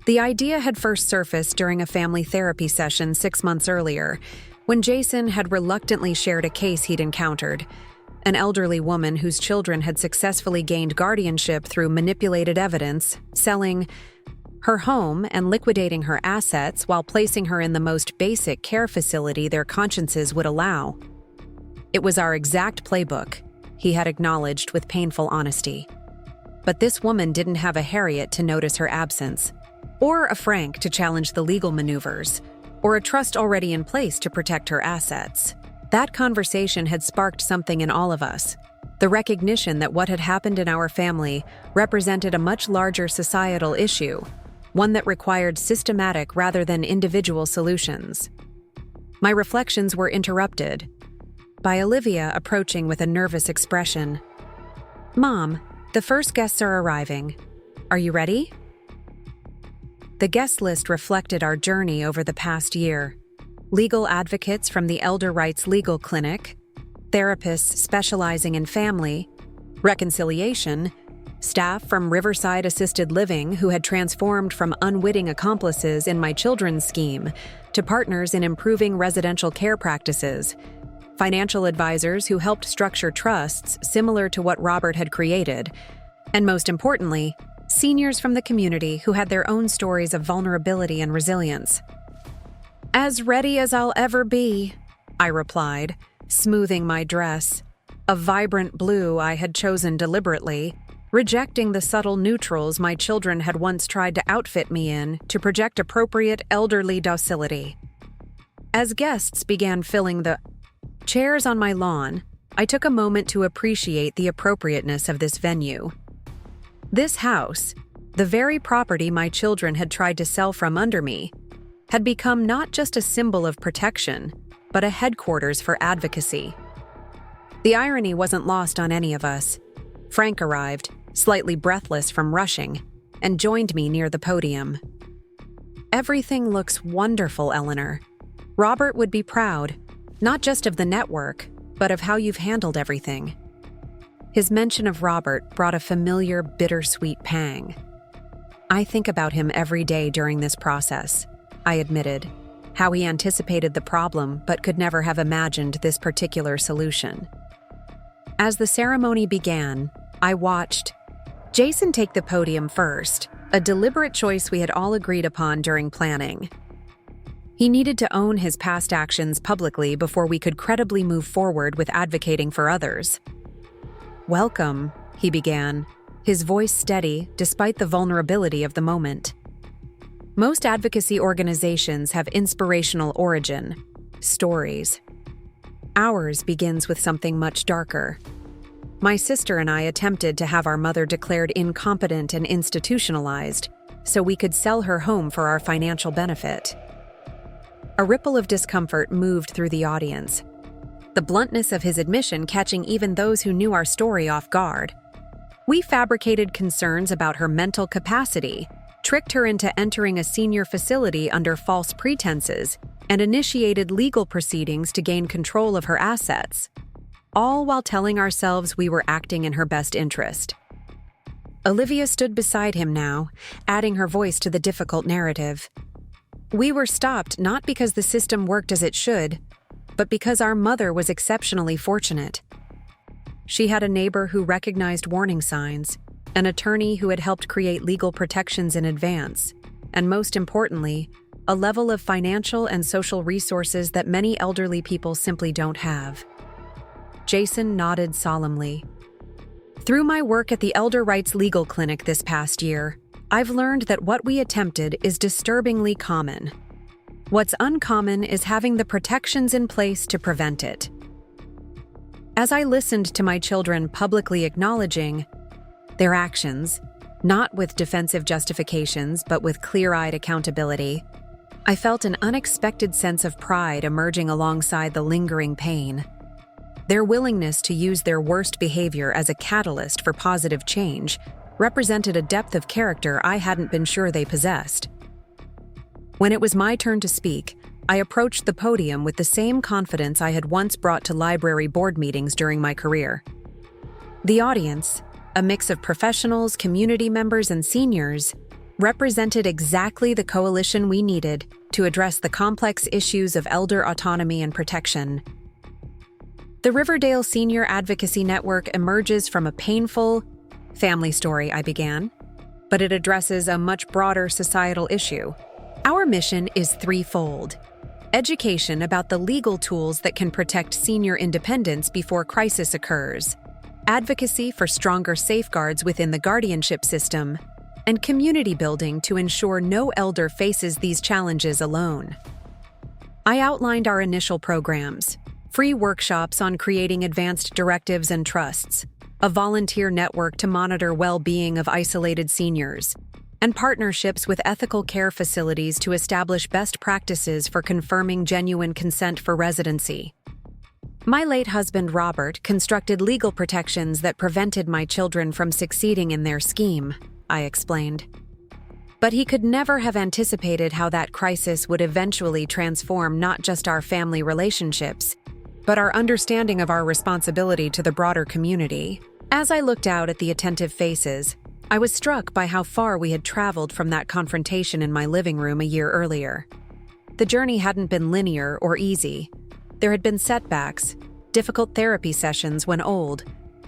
The idea had first surfaced during a family therapy session 6 months earlier, when Jason had reluctantly shared a case he'd encountered: an elderly woman whose children had successfully gained guardianship through manipulated evidence, selling her home and liquidating her assets while placing her in the most basic care facility their consciences would allow. It was our exact playbook, he had acknowledged with painful honesty. But this woman didn't have a Harriet to notice her absence, or a Frank to challenge the legal maneuvers, or a trust already in place to protect her assets. That conversation had sparked something in all of us: the recognition that what had happened in our family represented a much larger societal issue, one that required systematic rather than individual solutions. My reflections were interrupted by Olivia approaching with a nervous expression. "Mom, the first guests are arriving. Are you ready?" The guest list reflected our journey over the past year. Legal advocates from the Elder Rights Legal Clinic, therapists specializing in family, reconciliation, staff from Riverside Assisted Living who had transformed from unwitting accomplices in my children's scheme to partners in improving residential care practices, financial advisors who helped structure trusts similar to what Robert had created, and most importantly, seniors from the community who had their own stories of vulnerability and resilience. "As ready as I'll ever be," I replied, smoothing my dress, a vibrant blue I had chosen deliberately, rejecting the subtle neutrals my children had once tried to outfit me in to project appropriate elderly docility. As guests began filling the chairs on my lawn, I took a moment to appreciate the appropriateness of this venue. This house, the very property my children had tried to sell from under me, had become not just a symbol of protection, but a headquarters for advocacy. The irony wasn't lost on any of us. Frank arrived, slightly breathless from rushing, and joined me near the podium. "Everything looks wonderful, Eleanor. Robert would be proud, not just of the network, but of how you've handled everything." His mention of Robert brought a familiar, bittersweet pang. "I think about him every day during this process," I admitted, how he anticipated the problem but could never have imagined this particular solution. As the ceremony began, I watched Jason take the podium first, a deliberate choice we had all agreed upon during planning. He needed to own his past actions publicly before we could credibly move forward with advocating for others. "Welcome," he began, his voice steady despite the vulnerability of the moment. Most advocacy organizations have inspirational origin stories. Ours begins with something much darker. My sister and I attempted to have our mother declared incompetent and institutionalized so we could sell her home for our financial benefit. A ripple of discomfort moved through the audience, the bluntness of his admission catching even those who knew our story off guard. We fabricated concerns about her mental capacity, tricked her into entering a senior facility under false pretenses, and initiated legal proceedings to gain control of her assets, all while telling ourselves we were acting in her best interest. Olivia stood beside him now, adding her voice to the difficult narrative. We were stopped not because the system worked as it should, but because our mother was exceptionally fortunate. She had a neighbor who recognized warning signs, an attorney who had helped create legal protections in advance, and most importantly, a level of financial and social resources that many elderly people simply don't have. Jason nodded solemnly. Through my work at the Elder Rights Legal Clinic this past year, I've learned that what we attempted is disturbingly common. What's uncommon is having the protections in place to prevent it. As I listened to my children publicly acknowledging their actions, not with defensive justifications but with clear-eyed accountability, I felt an unexpected sense of pride emerging alongside the lingering pain. Their willingness to use their worst behavior as a catalyst for positive change represented a depth of character I hadn't been sure they possessed. When it was my turn to speak, I approached the podium with the same confidence I had once brought to library board meetings during my career. The audience, a mix of professionals, community members, and seniors, represented exactly the coalition we needed to address the complex issues of elder autonomy and protection. The Riverdale Senior Advocacy Network emerges from a painful family story, I began, but it addresses a much broader societal issue. Our mission is threefold: education about the legal tools that can protect senior independence before crisis occurs, advocacy for stronger safeguards within the guardianship system, and community building to ensure no elder faces these challenges alone. I outlined our initial programs: free workshops on creating advanced directives and trusts, a volunteer network to monitor well-being of isolated seniors, and partnerships with ethical care facilities to establish best practices for confirming genuine consent for residency. My late husband, Robert, constructed legal protections that prevented my children from succeeding in their scheme, I explained. But he could never have anticipated how that crisis would eventually transform not just our family relationships, but our understanding of our responsibility to the broader community. As I looked out at the attentive faces, I was struck by how far we had traveled from that confrontation in my living room a year earlier. The journey hadn't been linear or easy. There had been setbacks, difficult therapy sessions when old.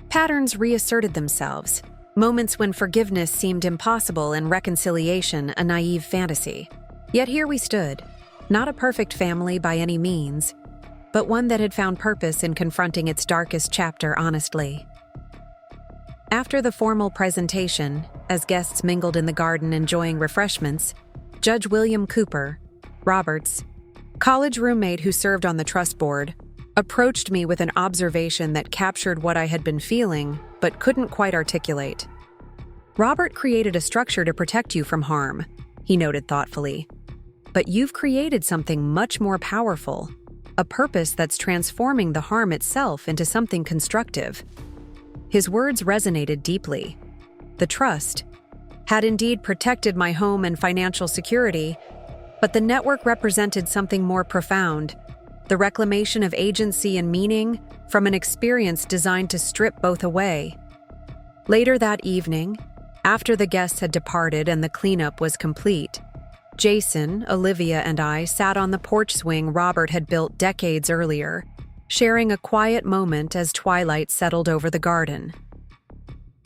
Patterns reasserted themselves, moments when forgiveness seemed impossible and reconciliation a naive fantasy. Yet here we stood, not a perfect family by any means, but one that had found purpose in confronting its darkest chapter honestly. After the formal presentation, as guests mingled in the garden enjoying refreshments, Judge William Cooper, Robert's college roommate who served on the trust board, approached me with an observation that captured what I had been feeling but couldn't quite articulate. Robert created a structure to protect you from harm, he noted thoughtfully. But you've created something much more powerful, a purpose that's transforming the harm itself into something constructive. His words resonated deeply. The trust had indeed protected my home and financial security, but the network represented something more profound, the reclamation of agency and meaning from an experience designed to strip both away. Later that evening, after the guests had departed and the cleanup was complete, Jason, Olivia, and I sat on the porch swing Robert had built decades earlier, sharing a quiet moment as twilight settled over the garden.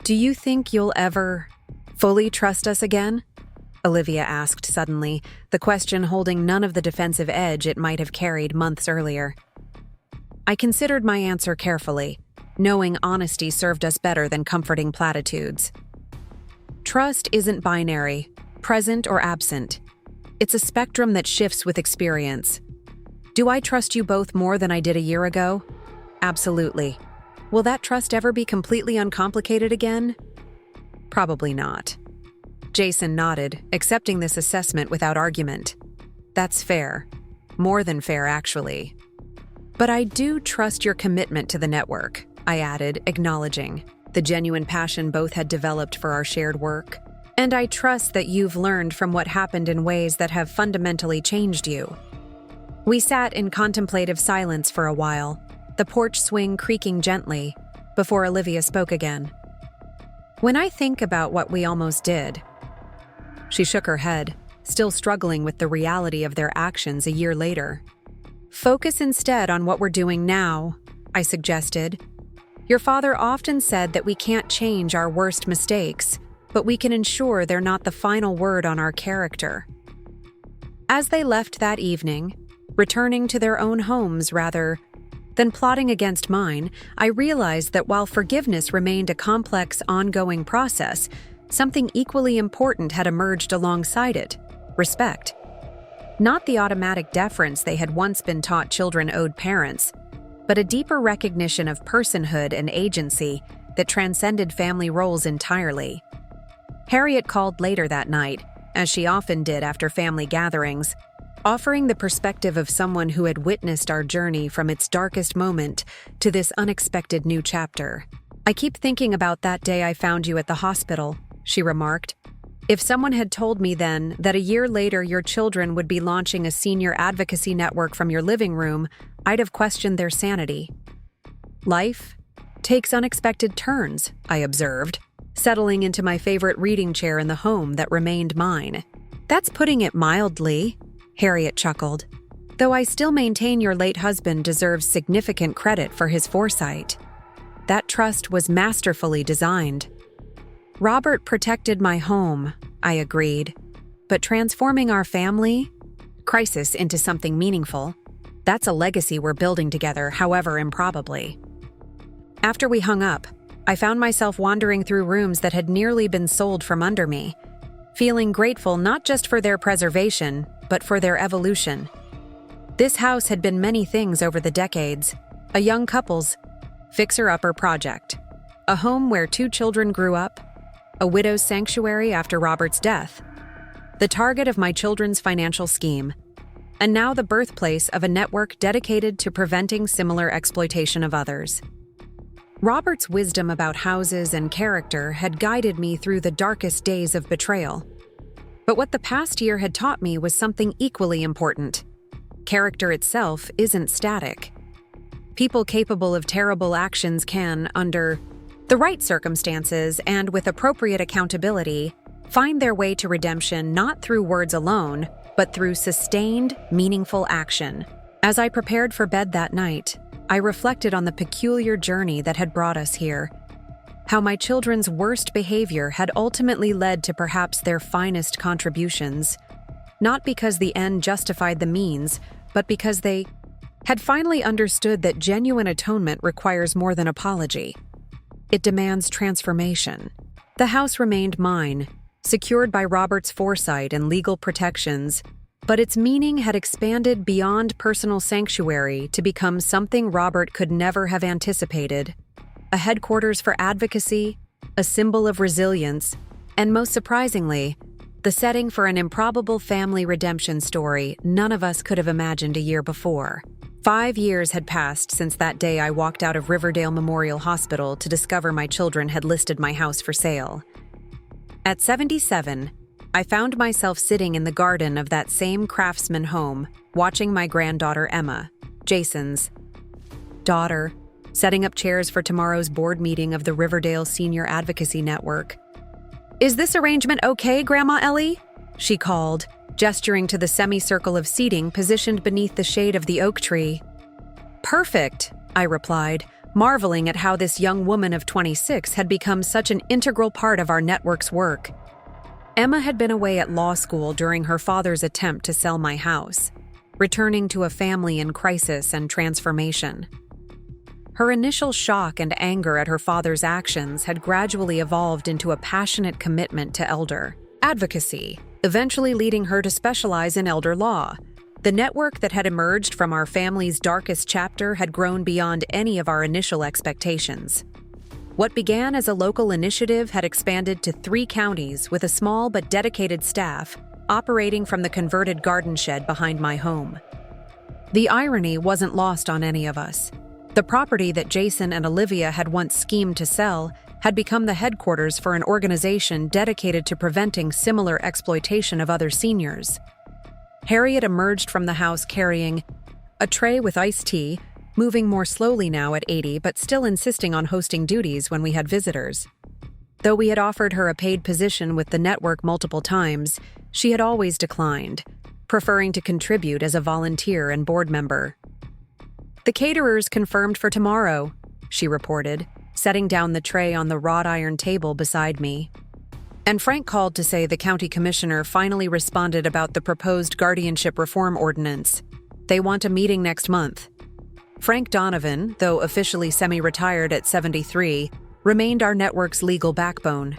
"Do you think you'll ever fully trust us again?" Olivia asked suddenly, the question holding none of the defensive edge it might have carried months earlier. I considered my answer carefully, knowing honesty served us better than comforting platitudes. Trust isn't binary, present or absent. It's a spectrum that shifts with experience. Do I trust you both more than I did a year ago? Absolutely. Will that trust ever be completely uncomplicated again? Probably not. Jason nodded, accepting this assessment without argument. That's fair. More than fair, actually. But I do trust your commitment to the network, I added, acknowledging the genuine passion both had developed for our shared work. And I trust that you've learned from what happened in ways that have fundamentally changed you. We sat in contemplative silence for a while, the porch swing creaking gently, before Olivia spoke again. When I think about what we almost did, she shook her head, still struggling with the reality of their actions a year later. Focus instead on what we're doing now, I suggested. Your father often said that we can't change our worst mistakes, but we can ensure they're not the final word on our character. As they left that evening, returning to their own homes rather than plotting against mine, I realized that while forgiveness remained a complex, ongoing process, something equally important had emerged alongside it: respect. Not the automatic deference they had once been taught children owed parents, but a deeper recognition of personhood and agency that transcended family roles entirely. Harriet called later that night, as she often did after family gatherings, offering the perspective of someone who had witnessed our journey from its darkest moment to this unexpected new chapter. "I keep thinking about that day I found you at the hospital," she remarked. "If someone had told me then that a year later your children would be launching a senior advocacy network from your living room, I'd have questioned their sanity." "Life takes unexpected turns," I observed, settling into my favorite reading chair in the home that remained mine. "That's putting it mildly," Harriet chuckled, "though I still maintain your late husband deserves significant credit for his foresight. That trust was masterfully designed." "Robert protected my home," I agreed, "but transforming our family crisis into something meaningful, that's a legacy we're building together, however improbably." After we hung up, I found myself wandering through rooms that had nearly been sold from under me, feeling grateful not just for their preservation, but for their evolution. This house had been many things over the decades: a young couple's fixer-upper project, a home where 2 children grew up, a widow's sanctuary after Robert's death, the target of my children's financial scheme, and now the birthplace of a network dedicated to preventing similar exploitation of others. Robert's wisdom about houses and character had guided me through the darkest days of betrayal. But what the past year had taught me was something equally important. Character itself isn't static. People capable of terrible actions can, under the right circumstances and with appropriate accountability, find their way to redemption not through words alone, but through sustained, meaningful action. As I prepared for bed that night, I reflected on the peculiar journey that had brought us here, how my children's worst behavior had ultimately led to perhaps their finest contributions, not because the end justified the means, but because they had finally understood that genuine atonement requires more than apology. It demands transformation. The house remained mine, secured by Robert's foresight and legal protections, but its meaning had expanded beyond personal sanctuary to become something Robert could never have anticipated: a headquarters for advocacy, a symbol of resilience, and most surprisingly, the setting for an improbable family redemption story none of us could have imagined a year before. 5 years had passed since that day I walked out of Riverdale Memorial Hospital to discover my children had listed my house for sale. At 77, I found myself sitting in the garden of that same craftsman home, watching my granddaughter Emma, Jason's daughter, setting up chairs for tomorrow's board meeting of the Riverdale Senior Advocacy Network. "Is this arrangement okay, Grandma Ellie?" she called, gesturing to the semicircle of seating positioned beneath the shade of the oak tree. "Perfect," I replied, marveling at how this young woman of 26 had become such an integral part of our network's work. Emma had been away at law school during her father's attempt to sell my house, returning to a family in crisis and transformation. Her initial shock and anger at her father's actions had gradually evolved into a passionate commitment to elder advocacy, eventually leading her to specialize in elder law. The network that had emerged from our family's darkest chapter had grown beyond any of our initial expectations. What began as a local initiative had expanded to 3 counties with a small but dedicated staff, operating from the converted garden shed behind my home. The irony wasn't lost on any of us. The property that Jason and Olivia had once schemed to sell had become the headquarters for an organization dedicated to preventing similar exploitation of other seniors. Harriet emerged from the house carrying a tray with iced tea, moving more slowly now at 80 but still insisting on hosting duties when we had visitors. Though we had offered her a paid position with the network multiple times, she had always declined, preferring to contribute as a volunteer and board member. "The caterer's confirmed for tomorrow," she reported, setting down the tray on the wrought iron table beside me. And Frank called to say the county commissioner finally responded about the proposed guardianship reform ordinance. They want a meeting next month. Frank Donovan, though officially semi-retired at 73, remained our network's legal backbone.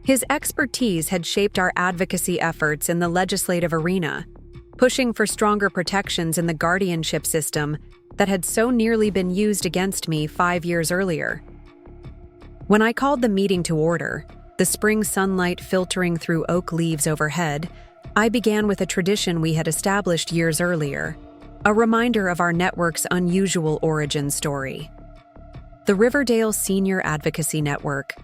His expertise had shaped our advocacy efforts in the legislative arena, pushing for stronger protections in the guardianship system that had so nearly been used against me 5 years earlier. When I called the meeting to order, the spring sunlight filtering through oak leaves overhead, I began with a tradition we had established years earlier, a reminder of our network's unusual origin story. The Riverdale Senior Advocacy Network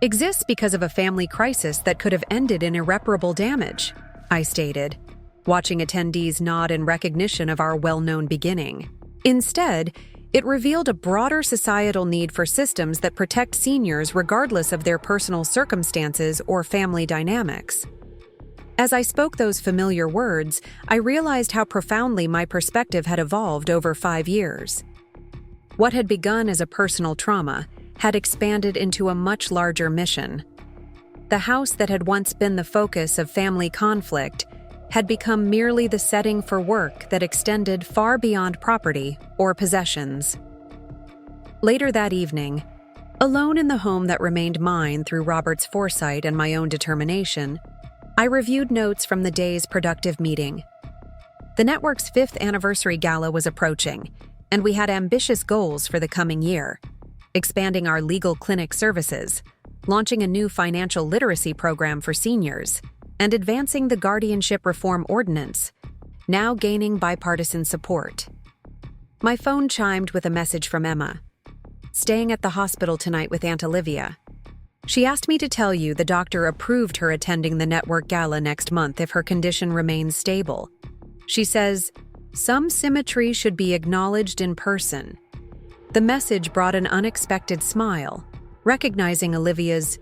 exists because of a family crisis that could have ended in irreparable damage, I stated, watching attendees nod in recognition of our well-known beginning. Instead, it revealed a broader societal need for systems that protect seniors regardless of their personal circumstances or family dynamics. As I spoke those familiar words, I realized how profoundly my perspective had evolved over 5 years. What had begun as a personal trauma had expanded into a much larger mission. The house that had once been the focus of family conflict had become merely the setting for work that extended far beyond property or possessions. Later that evening, alone in the home that remained mine through Robert's foresight and my own determination, I reviewed notes from the day's productive meeting. The network's 5th anniversary gala was approaching, and we had ambitious goals for the coming year: expanding our legal clinic services, launching a new financial literacy program for seniors, and advancing the guardianship reform ordinance, now gaining bipartisan support. My phone chimed with a message from Emma. "Staying at the hospital tonight with Aunt Olivia. She asked me to tell you the doctor approved her attending the network gala next month if her condition remains stable. She says, some symmetry should be acknowledged in person." The message brought an unexpected smile, recognizing Olivia's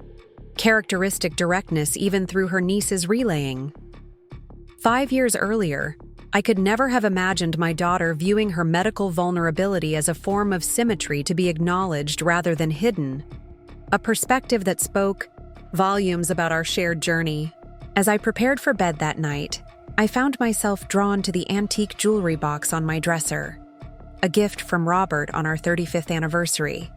characteristic directness even through her niece's relaying. 5 years earlier, I could never have imagined my daughter viewing her medical vulnerability as a form of symmetry to be acknowledged rather than hidden. A perspective that spoke volumes about our shared journey. As I prepared for bed that night, I found myself drawn to the antique jewelry box on my dresser, a gift from Robert on our 35th anniversary.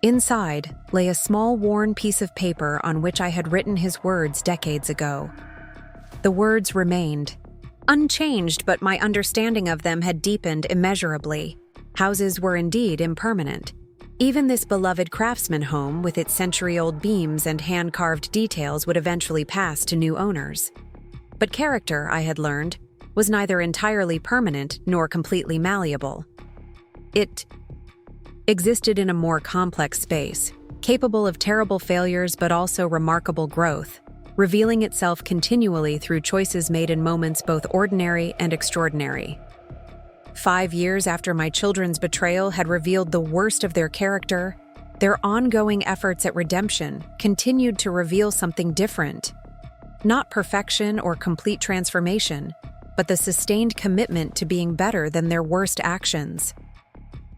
Inside lay a small worn piece of paper on which I had written his words decades ago. The words remained unchanged, but my understanding of them had deepened immeasurably. Houses were indeed impermanent. Even this beloved craftsman home with its century-old beams and hand-carved details would eventually pass to new owners. But character, I had learned, was neither entirely permanent nor completely malleable. It existed in a more complex space, capable of terrible failures but also remarkable growth, revealing itself continually through choices made in moments both ordinary and extraordinary. 5 years after my children's betrayal had revealed the worst of their character, their ongoing efforts at redemption continued to reveal something different. Not perfection or complete transformation, but the sustained commitment to being better than their worst actions.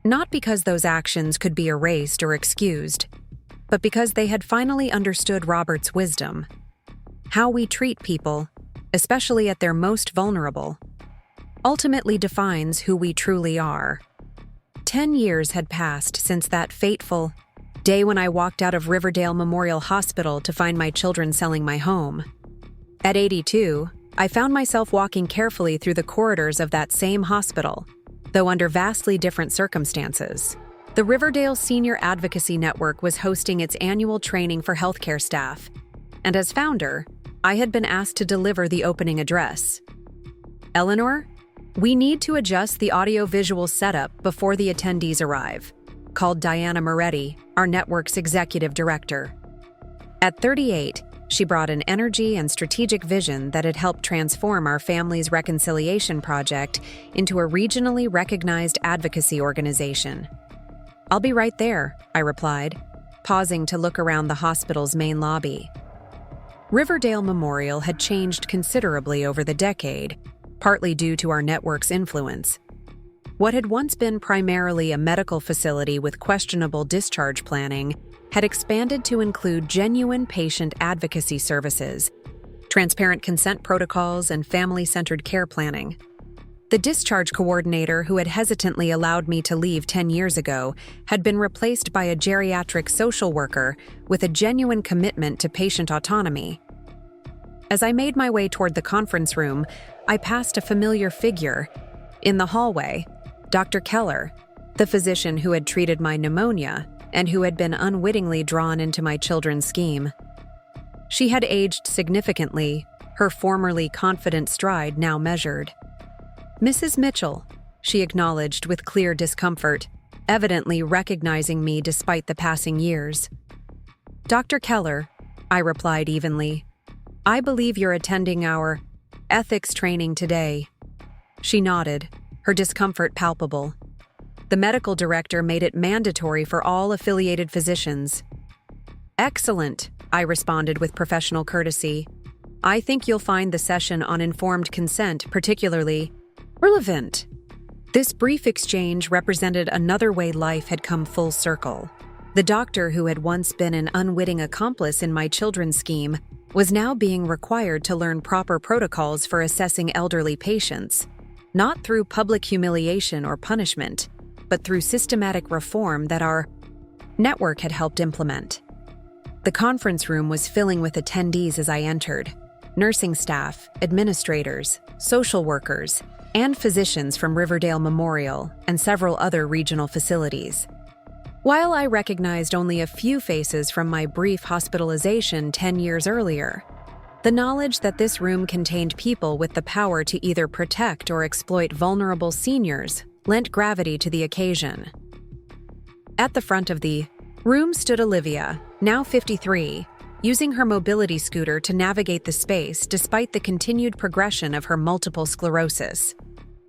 Not because those actions could be erased or excused, but because they had finally understood Robert's wisdom. How we treat people, especially at their most vulnerable, ultimately defines who we truly are. 10 years had passed since that fateful day when I walked out of Riverdale Memorial Hospital to find my children selling my home. At 82, I found myself walking carefully through the corridors of that same hospital, though under vastly different circumstances. The Riverdale Senior Advocacy Network was hosting its annual training for healthcare staff, and as founder, I had been asked to deliver the opening address. "Eleanor, we need to adjust the audio-visual setup before the attendees arrive," called Diana Moretti, our network's executive director. At 38, she brought an energy and strategic vision that had helped transform our family's reconciliation project into a regionally recognized advocacy organization. "I'll be right there," I replied, pausing to look around the hospital's main lobby. Riverdale Memorial had changed considerably over the decade, partly due to our network's influence. What had once been primarily a medical facility with questionable discharge planning had expanded to include genuine patient advocacy services, transparent consent protocols, and family-centered care planning. The discharge coordinator who had hesitantly allowed me to leave 10 years ago had been replaced by a geriatric social worker with a genuine commitment to patient autonomy. As I made my way toward the conference room, I passed a familiar figure. In the hallway, Dr. Keller, the physician who had treated my pneumonia and who had been unwittingly drawn into my children's scheme. She had aged significantly, her formerly confident stride now measured. "Mrs. Mitchell," she acknowledged with clear discomfort, evidently recognizing me despite the passing years. "Dr. Keller," I replied evenly, "I believe you're attending our ethics training today." She nodded, her discomfort palpable. The medical director made it mandatory for all affiliated physicians. "Excellent," I responded with professional courtesy. "I think you'll find the session on informed consent particularly relevant." This brief exchange represented another way life had come full circle. The doctor who had once been an unwitting accomplice in my children's scheme was now being required to learn proper protocols for assessing elderly patients, not through public humiliation or punishment, but through systematic reform that our network had helped implement. The conference room was filling with attendees as I entered: nursing staff, administrators, social workers, and physicians from Riverdale Memorial and several other regional facilities. While I recognized only a few faces from my brief hospitalization 10 years earlier, the knowledge that this room contained people with the power to either protect or exploit vulnerable seniors lent gravity to the occasion. At the front of the room stood Olivia, now 53, using her mobility scooter to navigate the space despite the continued progression of her multiple sclerosis.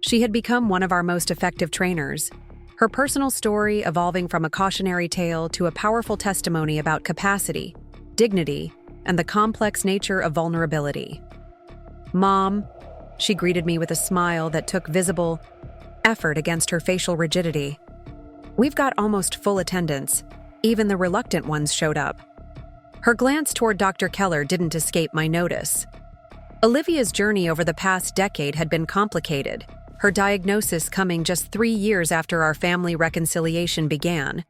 She had become one of our most effective trainers, her personal story evolving from a cautionary tale to a powerful testimony about capacity, dignity, and the complex nature of vulnerability. "Mom," she greeted me with a smile that took visible effort against her facial rigidity. "We've got almost full attendance. Even the reluctant ones showed up." Her glance toward Dr. Keller didn't escape my notice. Olivia's journey over the past decade had been complicated, her diagnosis coming just 3 years after our family reconciliation began,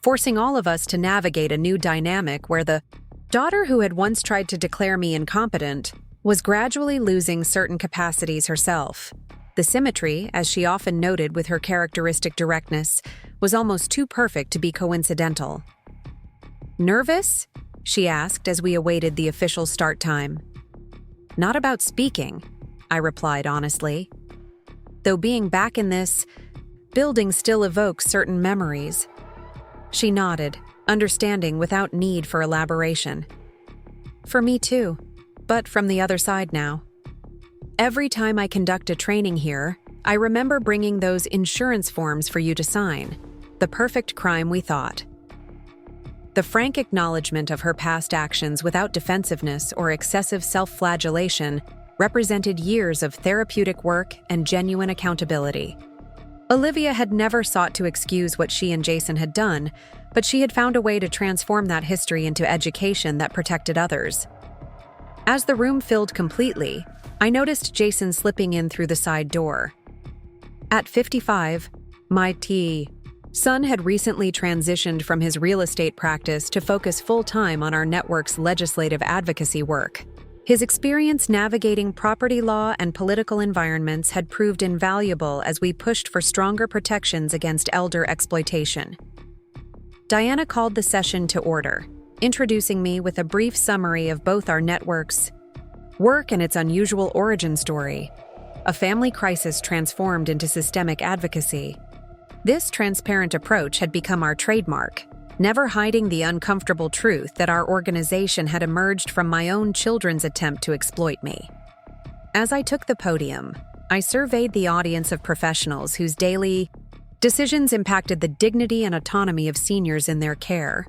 forcing all of us to navigate a new dynamic where the daughter who had once tried to declare me incompetent was gradually losing certain capacities herself. The symmetry, as she often noted with her characteristic directness, was almost too perfect to be coincidental. "Nervous?" she asked as we awaited the official start time. "Not about speaking," I replied honestly. Though being back in this building still evokes certain memories. She nodded, understanding without need for elaboration. "For me too, but from the other side now. Every time I conduct a training here, I remember bringing those insurance forms for you to sign. The perfect crime, we thought." The frank acknowledgement of her past actions without defensiveness or excessive self-flagellation represented years of therapeutic work and genuine accountability. Olivia had never sought to excuse what she and Jason had done, but she had found a way to transform that history into education that protected others. As the room filled completely, I noticed Jason slipping in through the side door. At 55, my son had recently transitioned from his real estate practice to focus full-time on our network's legislative advocacy work. His experience navigating property law and political environments had proved invaluable as we pushed for stronger protections against elder exploitation. Diana called the session to order, introducing me with a brief summary of both our network's work and its unusual origin story, a family crisis transformed into systemic advocacy. This transparent approach had become our trademark, never hiding the uncomfortable truth that our organization had emerged from my own children's attempt to exploit me. As I took the podium, I surveyed the audience of professionals whose daily decisions impacted the dignity and autonomy of seniors in their care.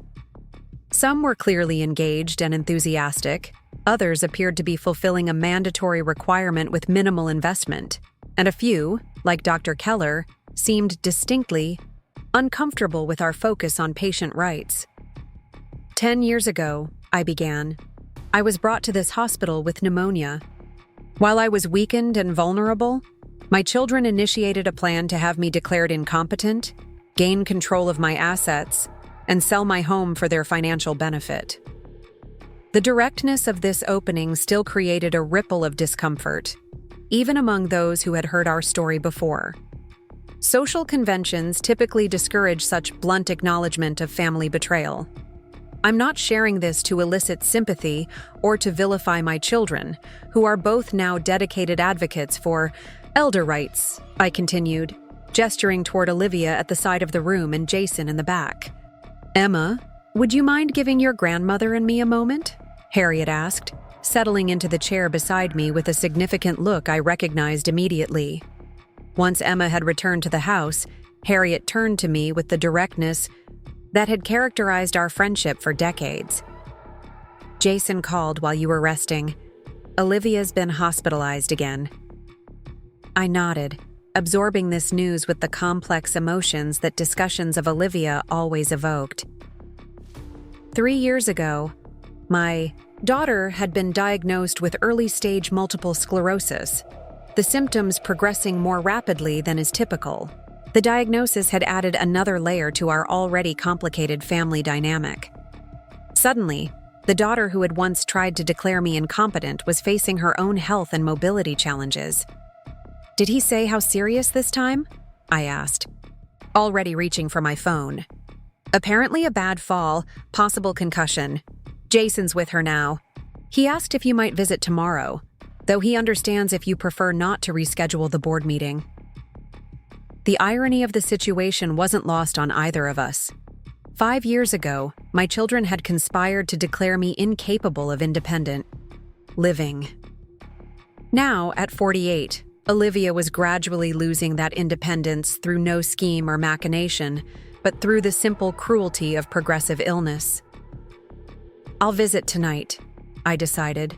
Some were clearly engaged and enthusiastic, others appeared to be fulfilling a mandatory requirement with minimal investment, and a few, like Dr. Keller, seemed distinctly uncomfortable with our focus on patient rights. 10 years ago, I began, I was brought to this hospital with pneumonia. While I was weakened and vulnerable, my children initiated a plan to have me declared incompetent, gain control of my assets, and sell my home for their financial benefit. The directness of this opening still created a ripple of discomfort, even among those who had heard our story before. Social conventions typically discourage such blunt acknowledgement of family betrayal. I'm not sharing this to elicit sympathy or to vilify my children, who are both now dedicated advocates for elder rights, I continued, gesturing toward Olivia at the side of the room and Jason in the back. "Emma, would you mind giving your grandmother and me a moment?" Harriet asked, settling into the chair beside me with a significant look I recognized immediately. Once Emma had returned to the house, Harriet turned to me with the directness that had characterized our friendship for decades. "Jason called while you were resting. Olivia's been hospitalized again." I nodded, absorbing this news with the complex emotions that discussions of Olivia always evoked. 3 years ago, my daughter had been diagnosed with early-stage multiple sclerosis, the symptoms progressing more rapidly than is typical. The diagnosis had added another layer to our already complicated family dynamic. Suddenly, the daughter who had once tried to declare me incompetent was facing her own health and mobility challenges. "Did he say how serious this time?" I asked, already reaching for my phone. Apparently a bad fall, possible concussion. Jason's with her now. He asked if you might visit tomorrow, though he understands if you prefer not to reschedule the board meeting. The irony of the situation wasn't lost on either of us. 5 years ago, my children had conspired to declare me incapable of independent living. Now, at 48, Olivia was gradually losing that independence through no scheme or machination, but through the simple cruelty of progressive illness. I'll visit tonight, I decided.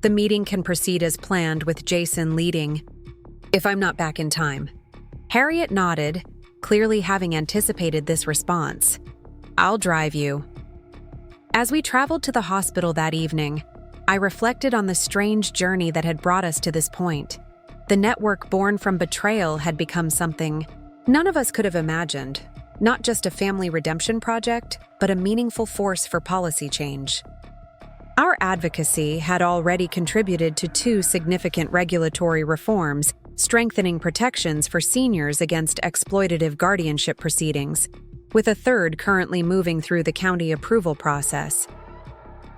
The meeting can proceed as planned with Jason leading, if I'm not back in time. Harriet nodded, clearly having anticipated this response. I'll drive you. As we traveled to the hospital that evening, I reflected on the strange journey that had brought us to this point. The network born from betrayal had become something none of us could have imagined. Not just a family redemption project, but a meaningful force for policy change. Our advocacy had already contributed to 2 significant regulatory reforms, strengthening protections for seniors against exploitative guardianship proceedings, with a 3rd currently moving through the county approval process.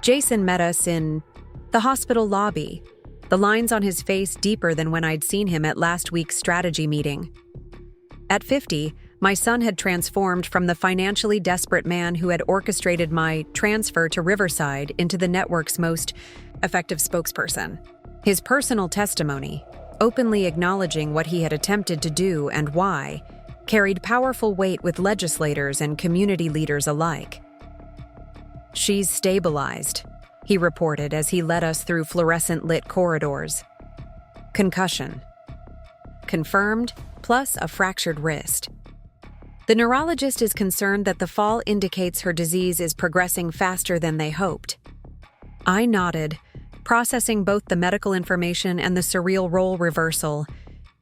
Jason met us in the hospital lobby, the lines on his face deeper than when I'd seen him at last week's strategy meeting. At 50, my son had transformed from the financially desperate man who had orchestrated my transfer to Riverside into the network's most effective spokesperson. His personal testimony, openly acknowledging what he had attempted to do and why, carried powerful weight with legislators and community leaders alike. She's stabilized, he reported as he led us through fluorescent-lit corridors. Concussion. Confirmed, plus a fractured wrist. The neurologist is concerned that the fall indicates her disease is progressing faster than they hoped. I nodded, processing both the medical information and the surreal role reversal.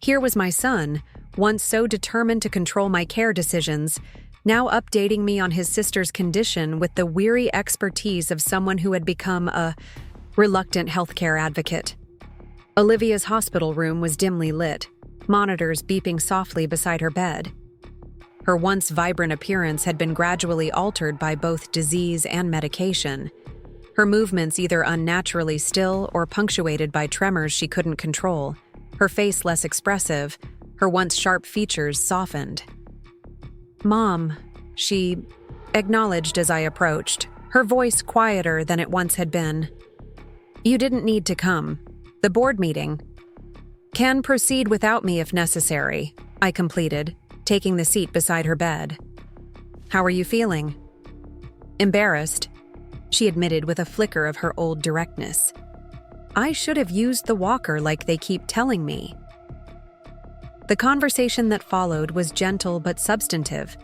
Here was my son, once so determined to control my care decisions, now updating me on his sister's condition with the weary expertise of someone who had become a reluctant healthcare advocate. Olivia's hospital room was dimly lit, monitors beeping softly beside her bed. Her once vibrant appearance had been gradually altered by both disease and medication, her movements either unnaturally still or punctuated by tremors she couldn't control, her face less expressive, her once sharp features softened. "Mom," she acknowledged as I approached, her voice quieter than it once had been. "You didn't need to come. The board meeting can proceed without me if necessary," I completed, taking the seat beside her bed. "How are you feeling?" "Embarrassed," she admitted with a flicker of her old directness. "I should have used the walker like they keep telling me." The conversation that followed was gentle but substantive.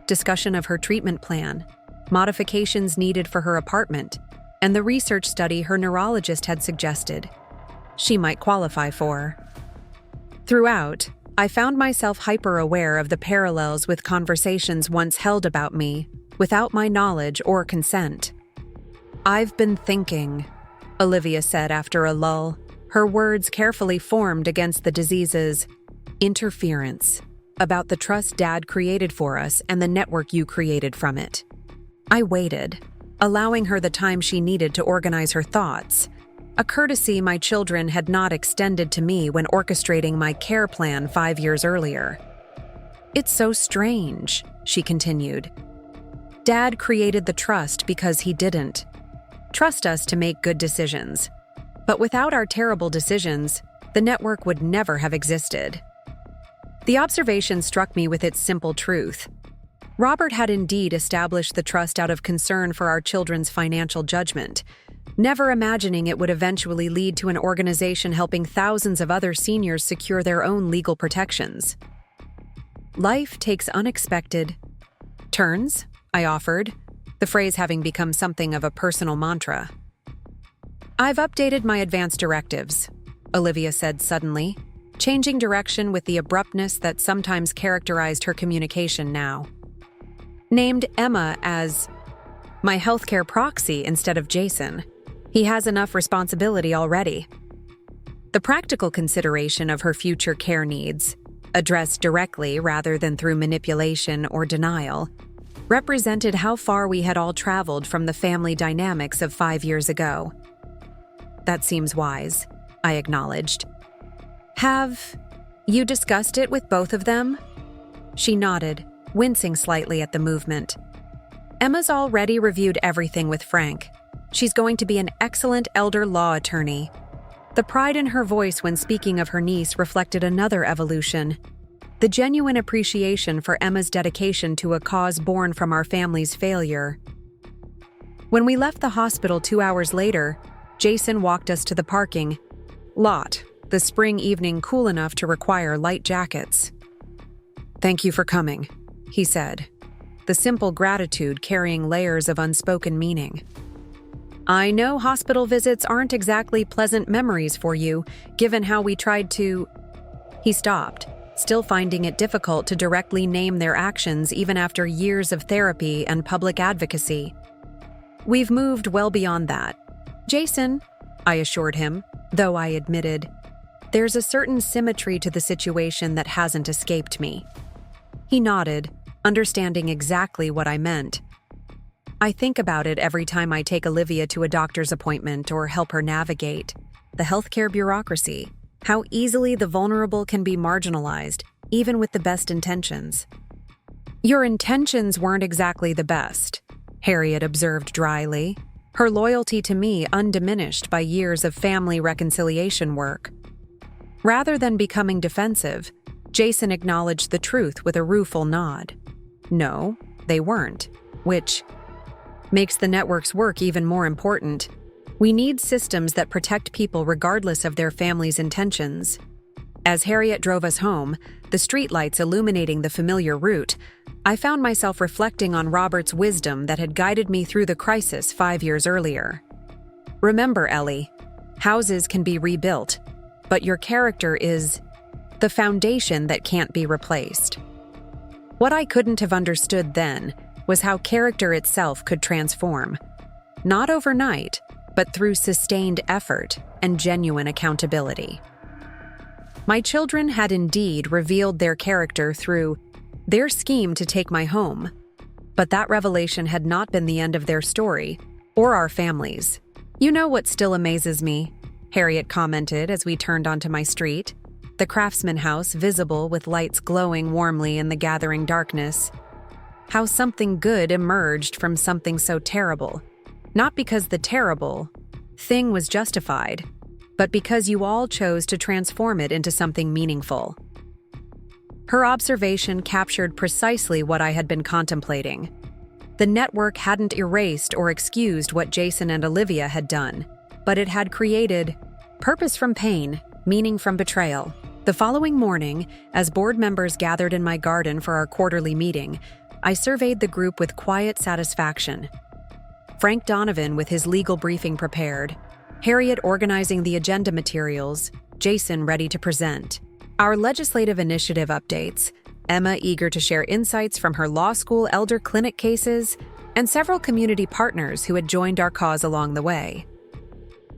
Discussion of her treatment plan, modifications needed for her apartment, and the research study her neurologist had suggested she might qualify for. Throughout, I found myself hyper-aware of the parallels with conversations once held about me, without my knowledge or consent. "I've been thinking," Olivia said after a lull, her words carefully formed against the disease's interference, about the trust Dad created for us and the network you created from it. I waited, allowing her the time she needed to organize her thoughts, a courtesy my children had not extended to me when orchestrating my care plan 5 years earlier. "It's so strange," she continued. "Dad created the trust because he didn't trust us to make good decisions. But without our terrible decisions, the network would never have existed." The observation struck me with its simple truth. Robert had indeed established the trust out of concern for our children's financial judgment, never imagining it would eventually lead to an organization helping thousands of other seniors secure their own legal protections. "Life takes unexpected turns," I offered, the phrase having become something of a personal mantra. "I've updated my advance directives," Olivia said suddenly, changing direction with the abruptness that sometimes characterized her communication now. "Named Emma as my healthcare proxy instead of Jason. He has enough responsibility already." The practical consideration of her future care needs, addressed directly rather than through manipulation or denial, represented how far we had all traveled from the family dynamics of 5 years ago. "That seems wise," I acknowledged. "Have you discussed it with both of them?" She nodded, wincing slightly at the movement. "Emma's already reviewed everything with Frank. She's going to be an excellent elder law attorney." The pride in her voice when speaking of her niece reflected another evolution: the genuine appreciation for Emma's dedication to a cause born from our family's failure. When we left the hospital 2 hours later, Jason walked us to the parking lot, the spring evening cool enough to require light jackets. "Thank you for coming," he said, the simple gratitude carrying layers of unspoken meaning. "I know hospital visits aren't exactly pleasant memories for you, given how we tried to—" He stopped, still finding it difficult to directly name their actions even after years of therapy and public advocacy. "We've moved well beyond that, Jason," I assured him, though I admitted, "there's a certain symmetry to the situation that hasn't escaped me." He nodded, understanding exactly what I meant. "I think about it every time I take Olivia to a doctor's appointment or help her navigate the healthcare bureaucracy, how easily the vulnerable can be marginalized, even with the best intentions." "Your intentions weren't exactly the best," Harriet observed dryly, her loyalty to me undiminished by years of family reconciliation work. Rather than becoming defensive, Jason acknowledged the truth with a rueful nod. "No, they weren't," which makes the network's work even more important. We need systems that protect people regardless of their family's intentions. As Harriet drove us home, the streetlights illuminating the familiar route, I found myself reflecting on Robert's wisdom that had guided me through the crisis 5 years earlier. "Remember, Ellie, houses can be rebuilt, but your character is the foundation that can't be replaced." What I couldn't have understood then was how character itself could transform. Not overnight, but through sustained effort and genuine accountability. My children had indeed revealed their character through their scheme to take my home, but that revelation had not been the end of their story, or our families. "You know what still amazes me?" Harriet commented as we turned onto my street, the craftsman house visible with lights glowing warmly in the gathering darkness. "How something good emerged from something so terrible. Not because the terrible thing was justified, but because you all chose to transform it into something meaningful." Her observation captured precisely what I had been contemplating. The network hadn't erased or excused what Jason and Olivia had done, but it had created purpose from pain, meaning from betrayal. The following morning, as board members gathered in my garden for our quarterly meeting, I surveyed the group with quiet satisfaction. Frank Donovan with his legal briefing prepared, Harriet organizing the agenda materials, Jason ready to present. Our legislative initiative updates, Emma eager to share insights from her law school elder clinic cases, and several community partners who had joined our cause along the way.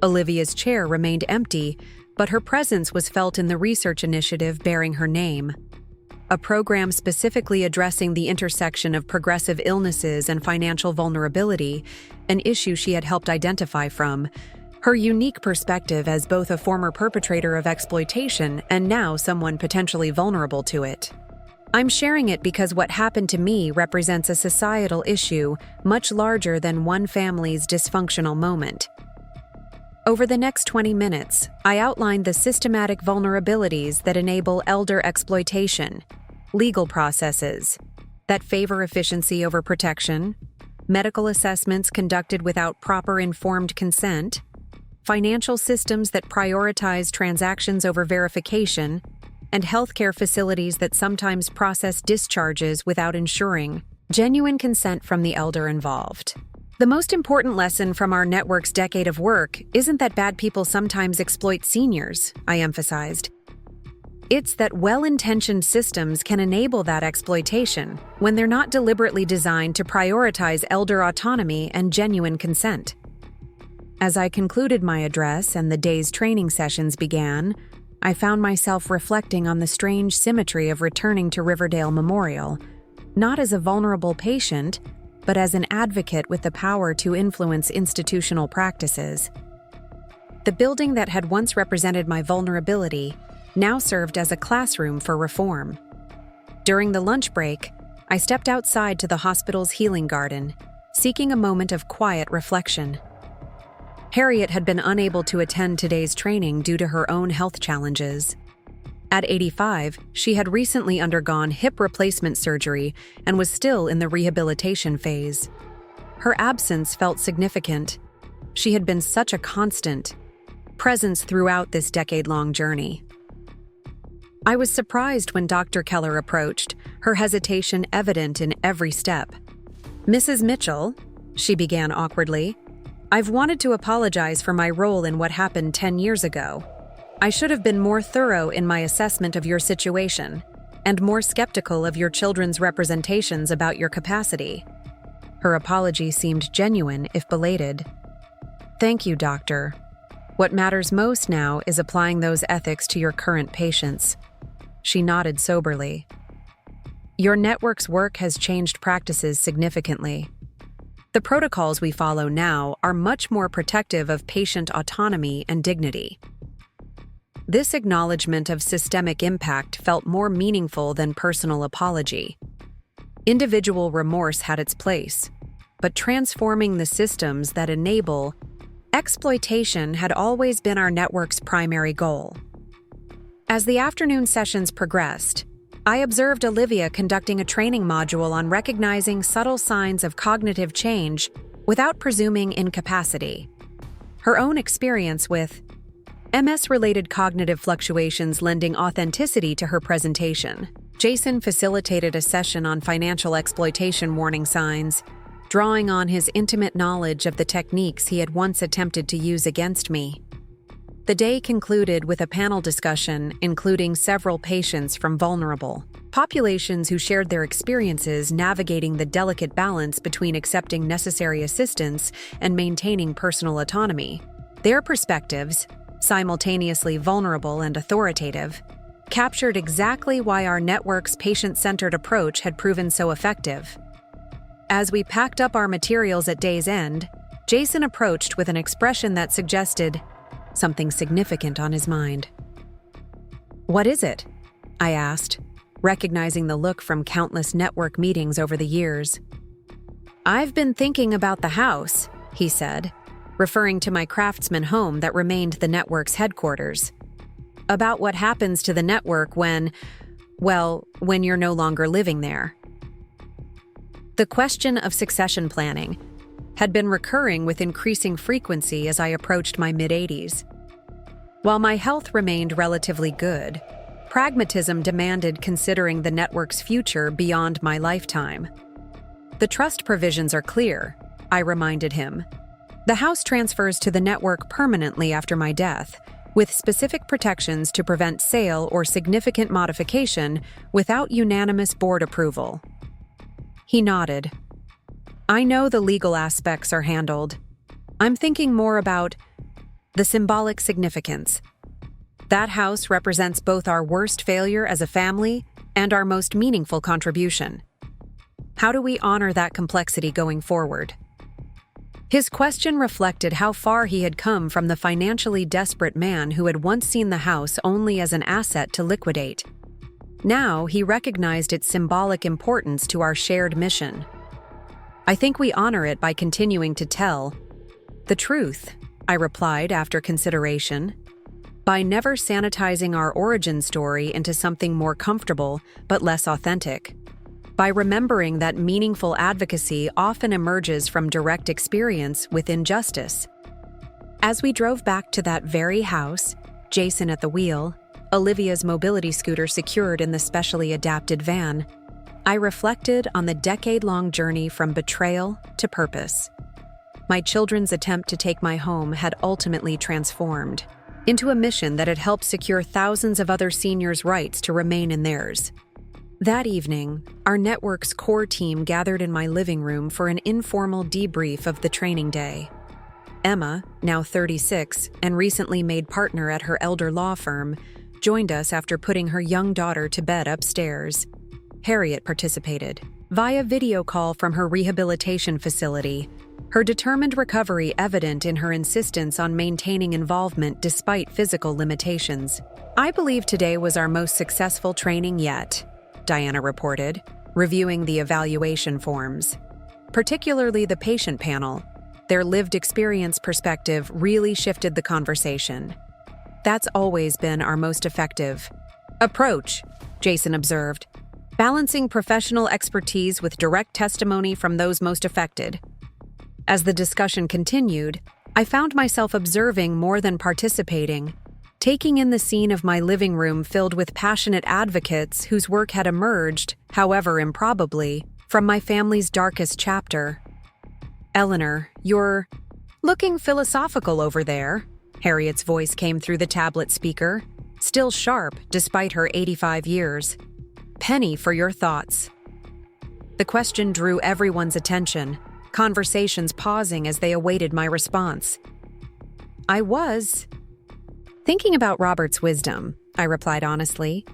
Olivia's chair remained empty, but her presence was felt in the research initiative bearing her name. A program specifically addressing the intersection of progressive illnesses and financial vulnerability, an issue she had helped identify from. Her unique perspective as both a former perpetrator of exploitation and now someone potentially vulnerable to it. I'm sharing it because what happened to me represents a societal issue much larger than one family's dysfunctional moment. Over the next 20 minutes, I outlined the systematic vulnerabilities that enable elder exploitation, legal processes that favor efficiency over protection, medical assessments conducted without proper informed consent, financial systems that prioritize transactions over verification, and healthcare facilities that sometimes process discharges without ensuring genuine consent from the elder involved. The most important lesson from our network's decade of work isn't that bad people sometimes exploit seniors, I emphasized. It's that well-intentioned systems can enable that exploitation when they're not deliberately designed to prioritize elder autonomy and genuine consent. As I concluded my address and the day's training sessions began, I found myself reflecting on the strange symmetry of returning to Riverdale Memorial, not as a vulnerable patient, but as an advocate with the power to influence institutional practices. The building that had once represented my vulnerability now served as a classroom for reform. During the lunch break, I stepped outside to the hospital's healing garden, seeking a moment of quiet reflection. Harriet had been unable to attend today's training due to her own health challenges. At 85, she had recently undergone hip replacement surgery and was still in the rehabilitation phase. Her absence felt significant. She had been such a constant presence throughout this decade-long journey. I was surprised when Dr. Keller approached, her hesitation evident in every step. "Mrs. Mitchell," she began awkwardly, "I've wanted to apologize for my role in what happened 10 years ago. I should have been more thorough in my assessment of your situation, and more skeptical of your children's representations about your capacity." Her apology seemed genuine, if belated. "Thank you, doctor. What matters most now is applying those ethics to your current patients." She nodded soberly. "Your network's work has changed practices significantly. The protocols we follow now are much more protective of patient autonomy and dignity." This acknowledgement of systemic impact felt more meaningful than personal apology. Individual remorse had its place, but transforming the systems that enable exploitation had always been our network's primary goal. As the afternoon sessions progressed, I observed Olivia conducting a training module on recognizing subtle signs of cognitive change without presuming incapacity. Her own experience with MS-related cognitive fluctuations lending authenticity to her presentation. Jason facilitated a session on financial exploitation warning signs, drawing on his intimate knowledge of the techniques he had once attempted to use against me. The day concluded with a panel discussion including several patients from vulnerable populations who shared their experiences navigating the delicate balance between accepting necessary assistance and maintaining personal autonomy. Their perspectives, simultaneously vulnerable and authoritative, captured exactly why our network's patient-centered approach had proven so effective. As we packed up our materials at day's end, Jason approached with an expression that suggested something significant on his mind. "What is it?" I asked, recognizing the look from countless network meetings over the years. "I've been thinking about the house," he said, referring to my craftsman home that remained the network's headquarters. "About what happens to the network when you're no longer living there." The question of succession planning had been recurring with increasing frequency as I approached my mid-80s. While my health remained relatively good, pragmatism demanded considering the network's future beyond my lifetime. "The trust provisions are clear," I reminded him. "The house transfers to the network permanently after my death, with specific protections to prevent sale or significant modification without unanimous board approval." He nodded. "I know the legal aspects are handled. I'm thinking more about the symbolic significance. That house represents both our worst failure as a family and our most meaningful contribution. How do we honor that complexity going forward?" His question reflected how far he had come from the financially desperate man who had once seen the house only as an asset to liquidate. Now he recognized its symbolic importance to our shared mission. "I think we honor it by continuing to tell the truth," I replied after consideration, "by never sanitizing our origin story into something more comfortable but less authentic. By remembering that meaningful advocacy often emerges from direct experience with injustice." As we drove back to that very house, Jason at the wheel, Olivia's mobility scooter secured in the specially adapted van, I reflected on the decade-long journey from betrayal to purpose. My children's attempt to take my home had ultimately transformed into a mission that had helped secure thousands of other seniors' rights to remain in theirs. That evening, our network's core team gathered in my living room for an informal debrief of the training day. Emma, now 36 and recently made partner at her elder law firm, joined us after putting her young daughter to bed upstairs. Harriet participated, via video call from her rehabilitation facility, her determined recovery evident in her insistence on maintaining involvement despite physical limitations. "I believe today was our most successful training yet," Diana reported, reviewing the evaluation forms. Particularly the patient panel. Their lived experience perspective really shifted the conversation. "That's always been our most effective approach," Jason observed, "balancing professional expertise with direct testimony from those most affected." As the discussion continued, I found myself observing more than participating, taking in the scene of my living room filled with passionate advocates whose work had emerged, however improbably, from my family's darkest chapter. "Eleanor, you're looking philosophical over there," Harriet's voice came through the tablet speaker, still sharp despite her 85 years. "Penny for your thoughts." The question drew everyone's attention, conversations pausing as they awaited my response. "I was thinking about Robert's wisdom," I replied honestly,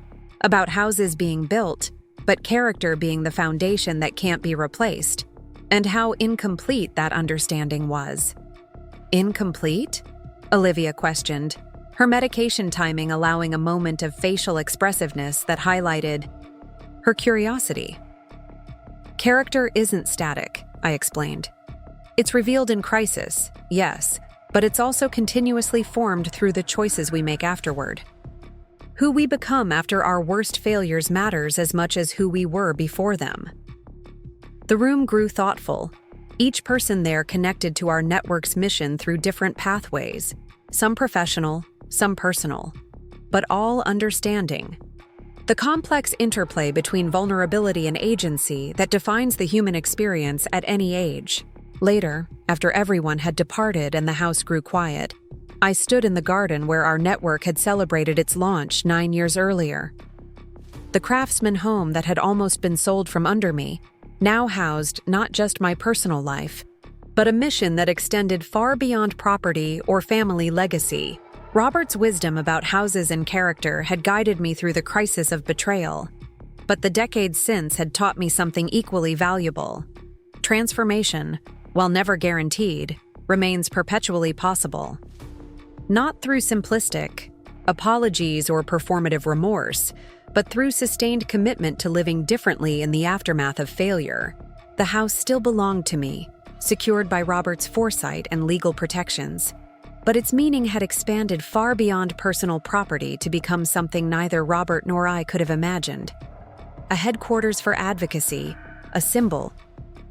"about houses being built, but character being the foundation that can't be replaced, and how incomplete that understanding was." "Incomplete?" Olivia questioned, her medication timing allowing a moment of facial expressiveness that highlighted her curiosity. "Character isn't static," I explained. "It's revealed in crisis, yes, but it's also continuously formed through the choices we make afterward. Who we become after our worst failures matters as much as who we were before them." The room grew thoughtful, each person there connected to our network's mission through different pathways, some professional, some personal, but all understanding. The complex interplay between vulnerability and agency that defines the human experience at any age. Later, after everyone had departed and the house grew quiet, I stood in the garden where our network had celebrated its launch 9 years earlier. The craftsman home that had almost been sold from under me now housed not just my personal life, but a mission that extended far beyond property or family legacy. Robert's wisdom about houses and character had guided me through the crisis of betrayal, but the decades since had taught me something equally valuable. Transformation, while never guaranteed, remains perpetually possible. Not through simplistic apologies or performative remorse, but through sustained commitment to living differently in the aftermath of failure. The house still belonged to me, secured by Robert's foresight and legal protections. But its meaning had expanded far beyond personal property to become something neither Robert nor I could have imagined. A headquarters for advocacy, a symbol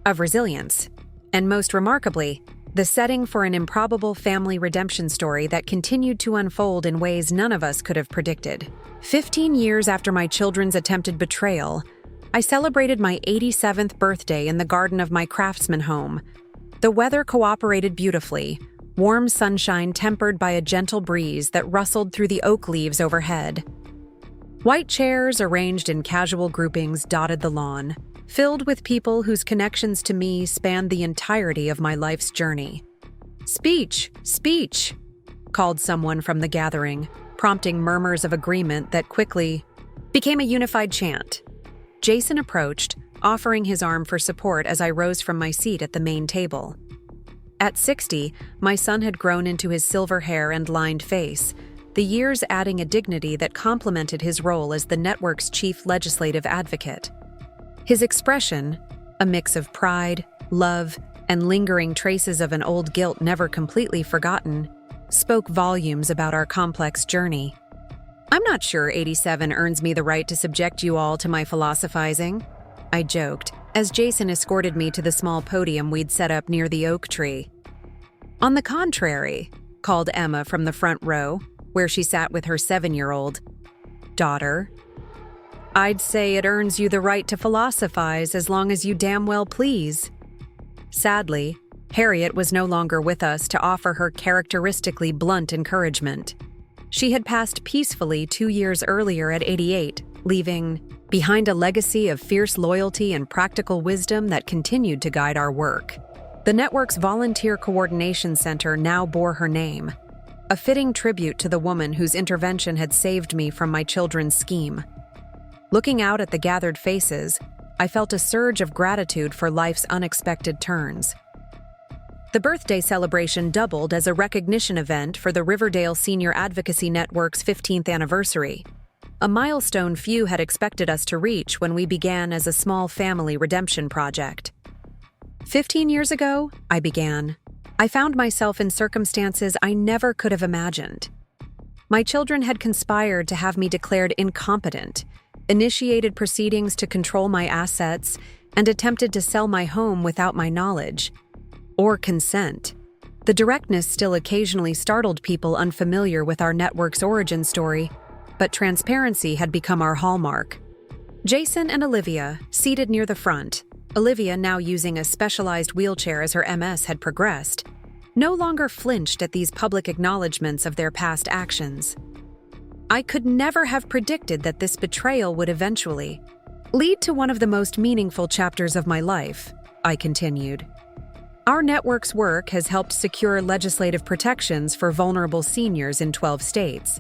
of resilience, and most remarkably, the setting for an improbable family redemption story that continued to unfold in ways none of us could have predicted. 15 years after my children's attempted betrayal, I celebrated my 87th birthday in the garden of my craftsman home. The weather cooperated beautifully, warm sunshine tempered by a gentle breeze that rustled through the oak leaves overhead. White chairs arranged in casual groupings dotted the lawn, filled with people whose connections to me spanned the entirety of my life's journey. "Speech! Speech!" called someone from the gathering, prompting murmurs of agreement that quickly became a unified chant. Jason approached, offering his arm for support as I rose from my seat at the main table. At 60, my son had grown into his silver hair and lined face, the years adding a dignity that complemented his role as the network's chief legislative advocate. His expression, a mix of pride, love, and lingering traces of an old guilt never completely forgotten, spoke volumes about our complex journey. "I'm not sure 87 earns me the right to subject you all to my philosophizing," I joked, as Jason escorted me to the small podium we'd set up near the oak tree. "On the contrary," called Emma from the front row, where she sat with her 7-year-old daughter, "I'd say it earns you the right to philosophize as long as you damn well please." Sadly, Harriet was no longer with us to offer her characteristically blunt encouragement. She had passed peacefully 2 years earlier at 88, leaving behind a legacy of fierce loyalty and practical wisdom that continued to guide our work. The network's Volunteer Coordination Center now bore her name, a fitting tribute to the woman whose intervention had saved me from my children's scheme. Looking out at the gathered faces, I felt a surge of gratitude for life's unexpected turns. The birthday celebration doubled as a recognition event for the Riverdale Senior Advocacy Network's 15th anniversary, a milestone few had expected us to reach when we began as a small family redemption project. 15 years ago, I began. I found myself in circumstances I never could have imagined. My children had conspired to have me declared incompetent, initiated proceedings to control my assets, and attempted to sell my home without my knowledge or consent. The directness still occasionally startled people unfamiliar with our network's origin story, but transparency had become our hallmark. Jason and Olivia, seated near the front, Olivia now using a specialized wheelchair as her MS had progressed, no longer flinched at these public acknowledgments of their past actions. I could never have predicted that this betrayal would eventually lead to one of the most meaningful chapters of my life, I continued. Our network's work has helped secure legislative protections for vulnerable seniors in 12 states,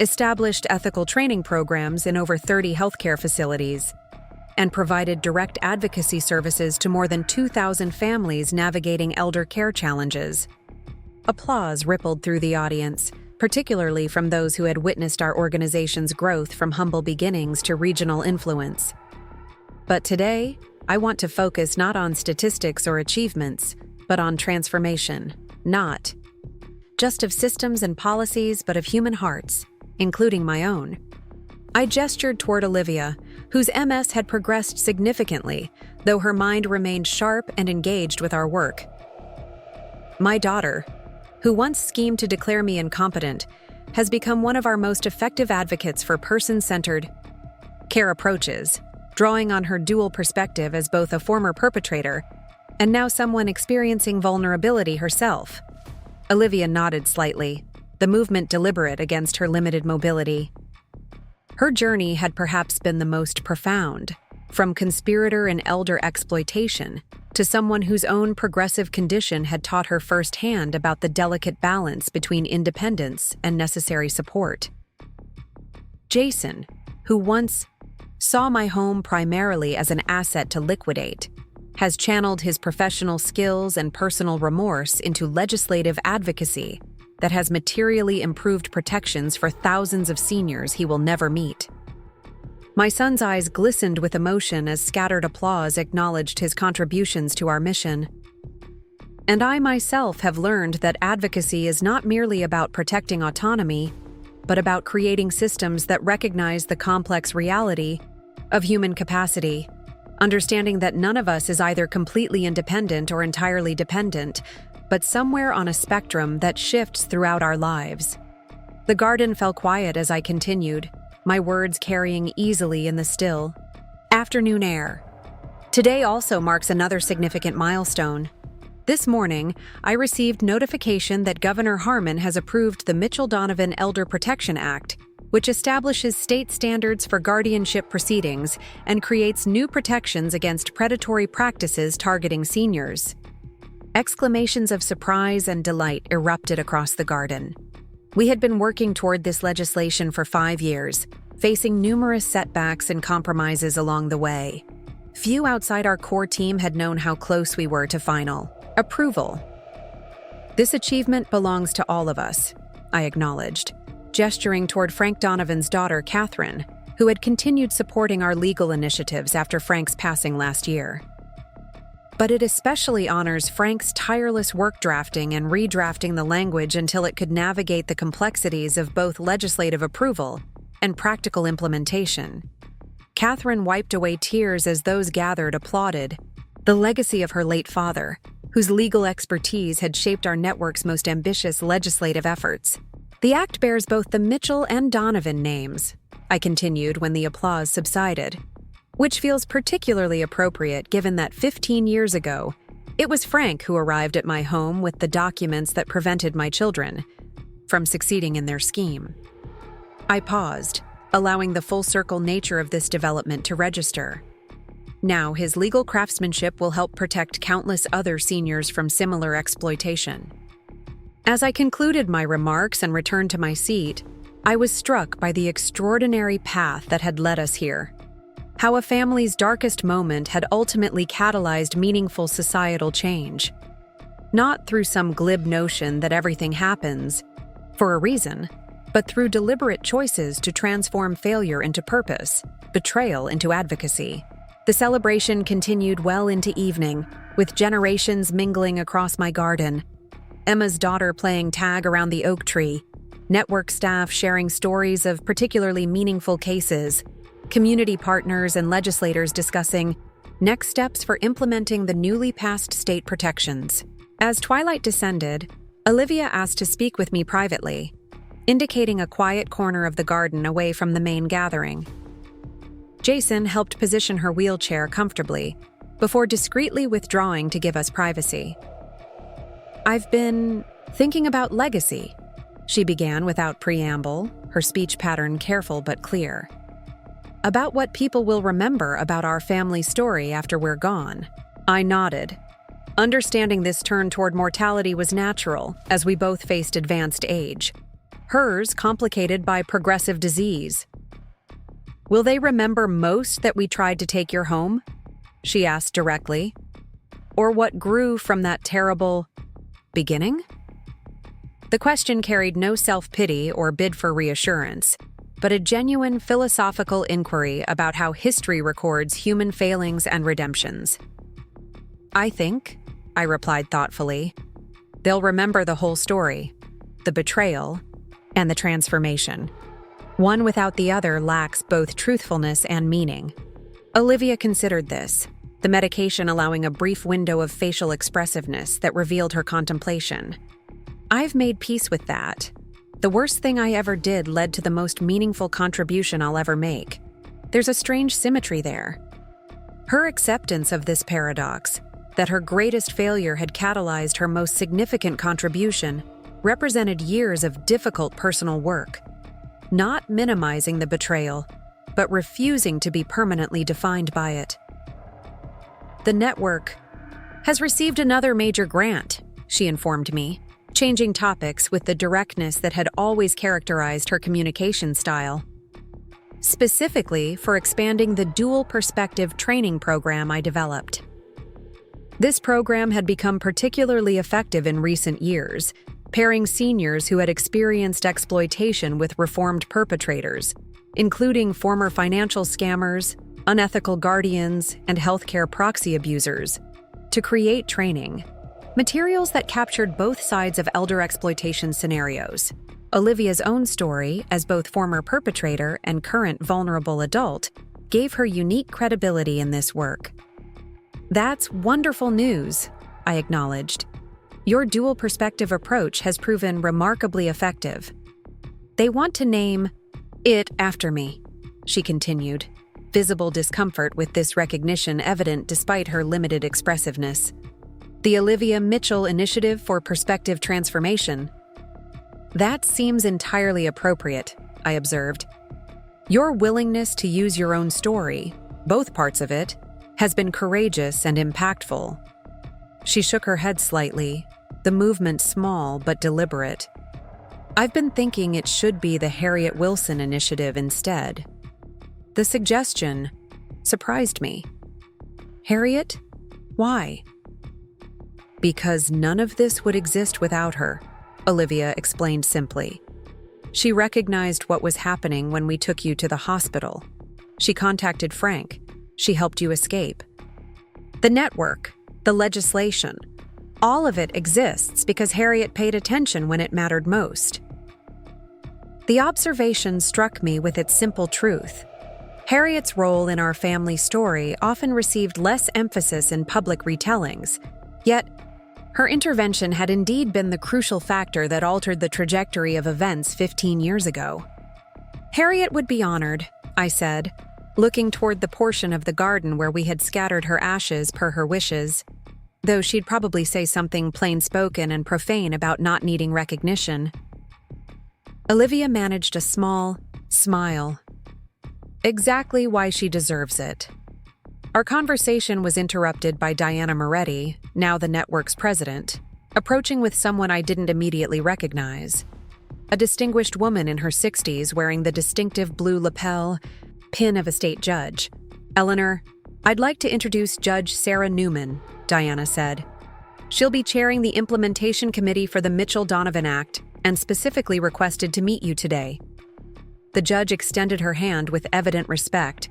established ethical training programs in over 30 healthcare facilities, and provided direct advocacy services to more than 2,000 families navigating elder care challenges. Applause rippled through the audience, particularly from those who had witnessed our organization's growth from humble beginnings to regional influence. But today, I want to focus not on statistics or achievements, but on transformation, not just of systems and policies, but of human hearts, including my own. I gestured toward Olivia, whose MS had progressed significantly, though her mind remained sharp and engaged with our work. My daughter, who once schemed to declare me incompetent, has become one of our most effective advocates for person-centered care approaches, drawing on her dual perspective as both a former perpetrator and now someone experiencing vulnerability herself. Olivia nodded slightly, the movement deliberate against her limited mobility. Her journey had perhaps been the most profound, from conspirator in elder exploitation to someone whose own progressive condition had taught her firsthand about the delicate balance between independence and necessary support. Jason, who once saw my home primarily as an asset to liquidate, has channeled his professional skills and personal remorse into legislative advocacy that has materially improved protections for thousands of seniors he will never meet. My son's eyes glistened with emotion as scattered applause acknowledged his contributions to our mission. And I myself have learned that advocacy is not merely about protecting autonomy, but about creating systems that recognize the complex reality of human capacity, understanding that none of us is either completely independent or entirely dependent, but somewhere on a spectrum that shifts throughout our lives. The garden fell quiet as I continued, my words carrying easily in the still afternoon air. Today also marks another significant milestone. This morning, I received notification that Governor Harmon has approved the Mitchell-Donovan Elder Protection Act, which establishes state standards for guardianship proceedings and creates new protections against predatory practices targeting seniors. Exclamations of surprise and delight erupted across the garden. We had been working toward this legislation for 5 years, facing numerous setbacks and compromises along the way. Few outside our core team had known how close we were to final approval. This achievement belongs to all of us, I acknowledged, gesturing toward Frank Donovan's daughter, Catherine, who had continued supporting our legal initiatives after Frank's passing last year. But it especially honors Frank's tireless work drafting and redrafting the language until it could navigate the complexities of both legislative approval and practical implementation. Catherine wiped away tears as those gathered applauded, the legacy of her late father, whose legal expertise had shaped our network's most ambitious legislative efforts. The act bears both the Mitchell and Donovan names, I continued when the applause subsided, which feels particularly appropriate given that 15 years ago, it was Frank who arrived at my home with the documents that prevented my children from succeeding in their scheme. I paused, allowing the full-circle nature of this development to register. Now, his legal craftsmanship will help protect countless other seniors from similar exploitation. As I concluded my remarks and returned to my seat, I was struck by the extraordinary path that had led us here. how a family's darkest moment had ultimately catalyzed meaningful societal change. Not through some glib notion that everything happens for a reason, but through deliberate choices to transform failure into purpose, betrayal into advocacy. The celebration continued well into evening, with generations mingling across my garden. Emma's daughter playing tag around the oak tree, network staff sharing stories of particularly meaningful cases, community partners and legislators discussing next steps for implementing the newly passed state protections. As twilight descended, Olivia asked to speak with me privately, indicating a quiet corner of the garden away from the main gathering. Jason helped position her wheelchair comfortably before discreetly withdrawing to give us privacy. "I've been thinking about legacy," she began without preamble, her speech pattern careful but clear. "About what people will remember about our family story after we're gone." I nodded. Understanding this turn toward mortality was natural, as we both faced advanced age. Hers complicated by progressive disease. "Will they remember most that we tried to take your home?" she asked directly. "Or what grew from that terrible beginning?" The question carried no self-pity or bid for reassurance, but a genuine philosophical inquiry about how history records human failings and redemptions. "I think," I replied thoughtfully, "they'll remember the whole story, the betrayal, and the transformation. One without the other lacks both truthfulness and meaning." Olivia considered this, the medication allowing a brief window of facial expressiveness that revealed her contemplation. "I've made peace with that. The worst thing I ever did led to the most meaningful contribution I'll ever make. There's a strange symmetry there." Her acceptance of this paradox, that her greatest failure had catalyzed her most significant contribution, represented years of difficult personal work, not minimizing the betrayal, but refusing to be permanently defined by it. "The network has received another major grant," she informed me, changing topics with the directness that had always characterized her communication style. "Specifically for expanding the dual perspective training program I developed." This program had become particularly effective in recent years, pairing seniors who had experienced exploitation with reformed perpetrators, including former financial scammers, unethical guardians, and healthcare proxy abusers, to create training, materials that captured both sides of elder exploitation scenarios. Olivia's own story, as both former perpetrator and current vulnerable adult, gave her unique credibility in this work. "That's wonderful news," I acknowledged. "Your dual perspective approach has proven remarkably effective." "They want to name it after me," she continued, visible discomfort with this recognition evident despite her limited expressiveness. "The Olivia Mitchell Initiative for Perspective Transformation." "That seems entirely appropriate," I observed. "Your willingness to use your own story, both parts of it, has been courageous and impactful." She shook her head slightly, the movement small but deliberate. "I've been thinking it should be the Harriet Wilson Initiative instead." The suggestion surprised me. "Harriet? Why?" "Because none of this would exist without her," Olivia explained simply. "She recognized what was happening when we took you to the hospital. She contacted Frank. She helped you escape. The network, the legislation, all of it exists because Harriet paid attention when it mattered most." The observation struck me with its simple truth. Harriet's role in our family story often received less emphasis in public retellings, yet her intervention had indeed been the crucial factor that altered the trajectory of events 15 years ago. "Harriet would be honored," I said, looking toward the portion of the garden where we had scattered her ashes per her wishes, though she'd probably say something plain-spoken and profane about not needing recognition. Olivia managed a small smile. "Exactly why she deserves it." Our conversation was interrupted by Diana Moretti, now the network's president, approaching with someone I didn't immediately recognize. A distinguished woman in her 60s wearing the distinctive blue lapel pin of a state judge. "Eleanor, I'd like to introduce Judge Sarah Newman," Diana said. "She'll be chairing the implementation committee for the Mitchell-Donovan Act and specifically requested to meet you today." The judge extended her hand with evident respect.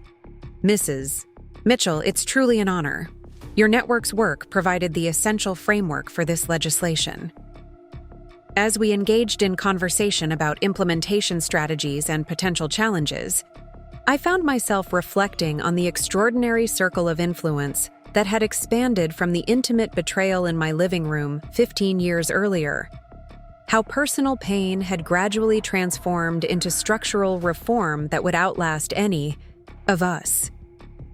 "Mrs. Mitchell, it's truly an honor. Your network's work provided the essential framework for this legislation." As we engaged in conversation about implementation strategies and potential challenges, I found myself reflecting on the extraordinary circle of influence that had expanded from the intimate betrayal in my living room 15 years earlier. How personal pain had gradually transformed into structural reform that would outlast any of us.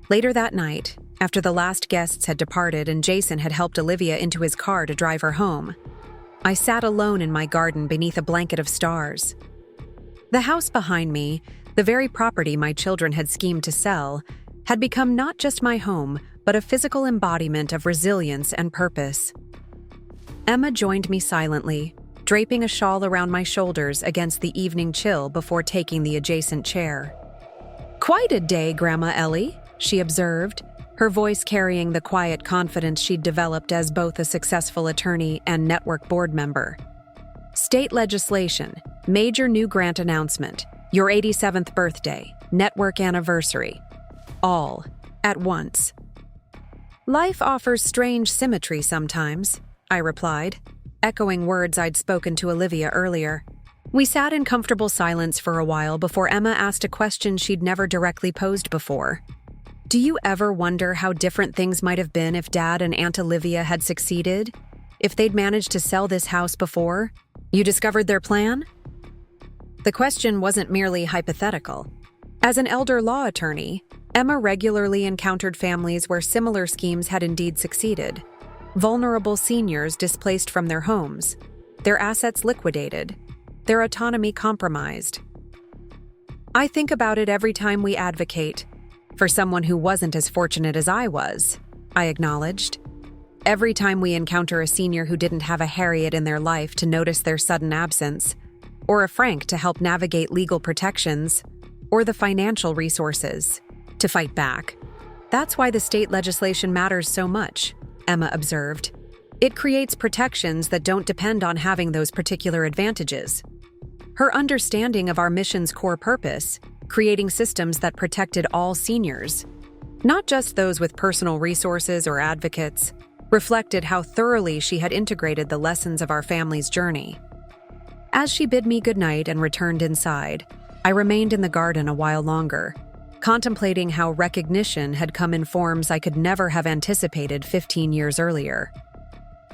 Later that night, after the last guests had departed and Jason had helped Olivia into his car to drive her home, I sat alone in my garden beneath a blanket of stars. The house behind me, the very property my children had schemed to sell, had become not just my home, but a physical embodiment of resilience and purpose. Emma joined me silently, draping a shawl around my shoulders against the evening chill before taking the adjacent chair. "Quite a day, Grandma Ellie," she observed, her voice carrying the quiet confidence she'd developed as both a successful attorney and network board member. "State legislation, major new grant announcement, your 87th birthday, network anniversary. All at once." "Life offers strange symmetry sometimes," I replied, echoing words I'd spoken to Olivia earlier. We sat in comfortable silence for a while before Emma asked a question she'd never directly posed before. "Do you ever wonder how different things might have been if Dad and Aunt Olivia had succeeded? If they'd managed to sell this house before you discovered their plan?" The question wasn't merely hypothetical. As an elder law attorney, Emma regularly encountered families where similar schemes had indeed succeeded. Vulnerable seniors displaced from their homes, their assets liquidated, their autonomy compromised. "I think about it every time we advocate for someone who wasn't as fortunate as I was," I acknowledged. "Every time we encounter a senior who didn't have a Harriet in their life to notice their sudden absence, or a Frank to help navigate legal protections, or the financial resources to fight back. That's why the state legislation matters so much," Emma observed. "It creates protections that don't depend on having those particular advantages." Her understanding of our mission's core purpose, creating systems that protected all seniors, not just those with personal resources or advocates, reflected how thoroughly she had integrated the lessons of our family's journey. As she bid me goodnight and returned inside, I remained in the garden a while longer, contemplating how recognition had come in forms I could never have anticipated 15 years earlier.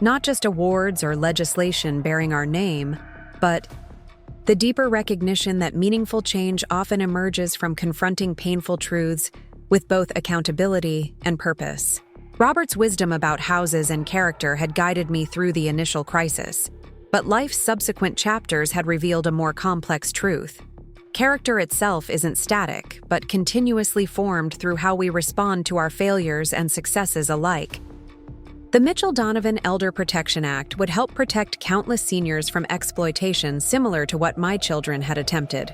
Not just awards or legislation bearing our name, but the deeper recognition that meaningful change often emerges from confronting painful truths with both accountability and purpose. Robert's wisdom about houses and character had guided me through the initial crisis, but life's subsequent chapters had revealed a more complex truth. Character itself isn't static, but continuously formed through how we respond to our failures and successes alike. The Mitchell-Donovan Elder Protection Act would help protect countless seniors from exploitation similar to what my children had attempted.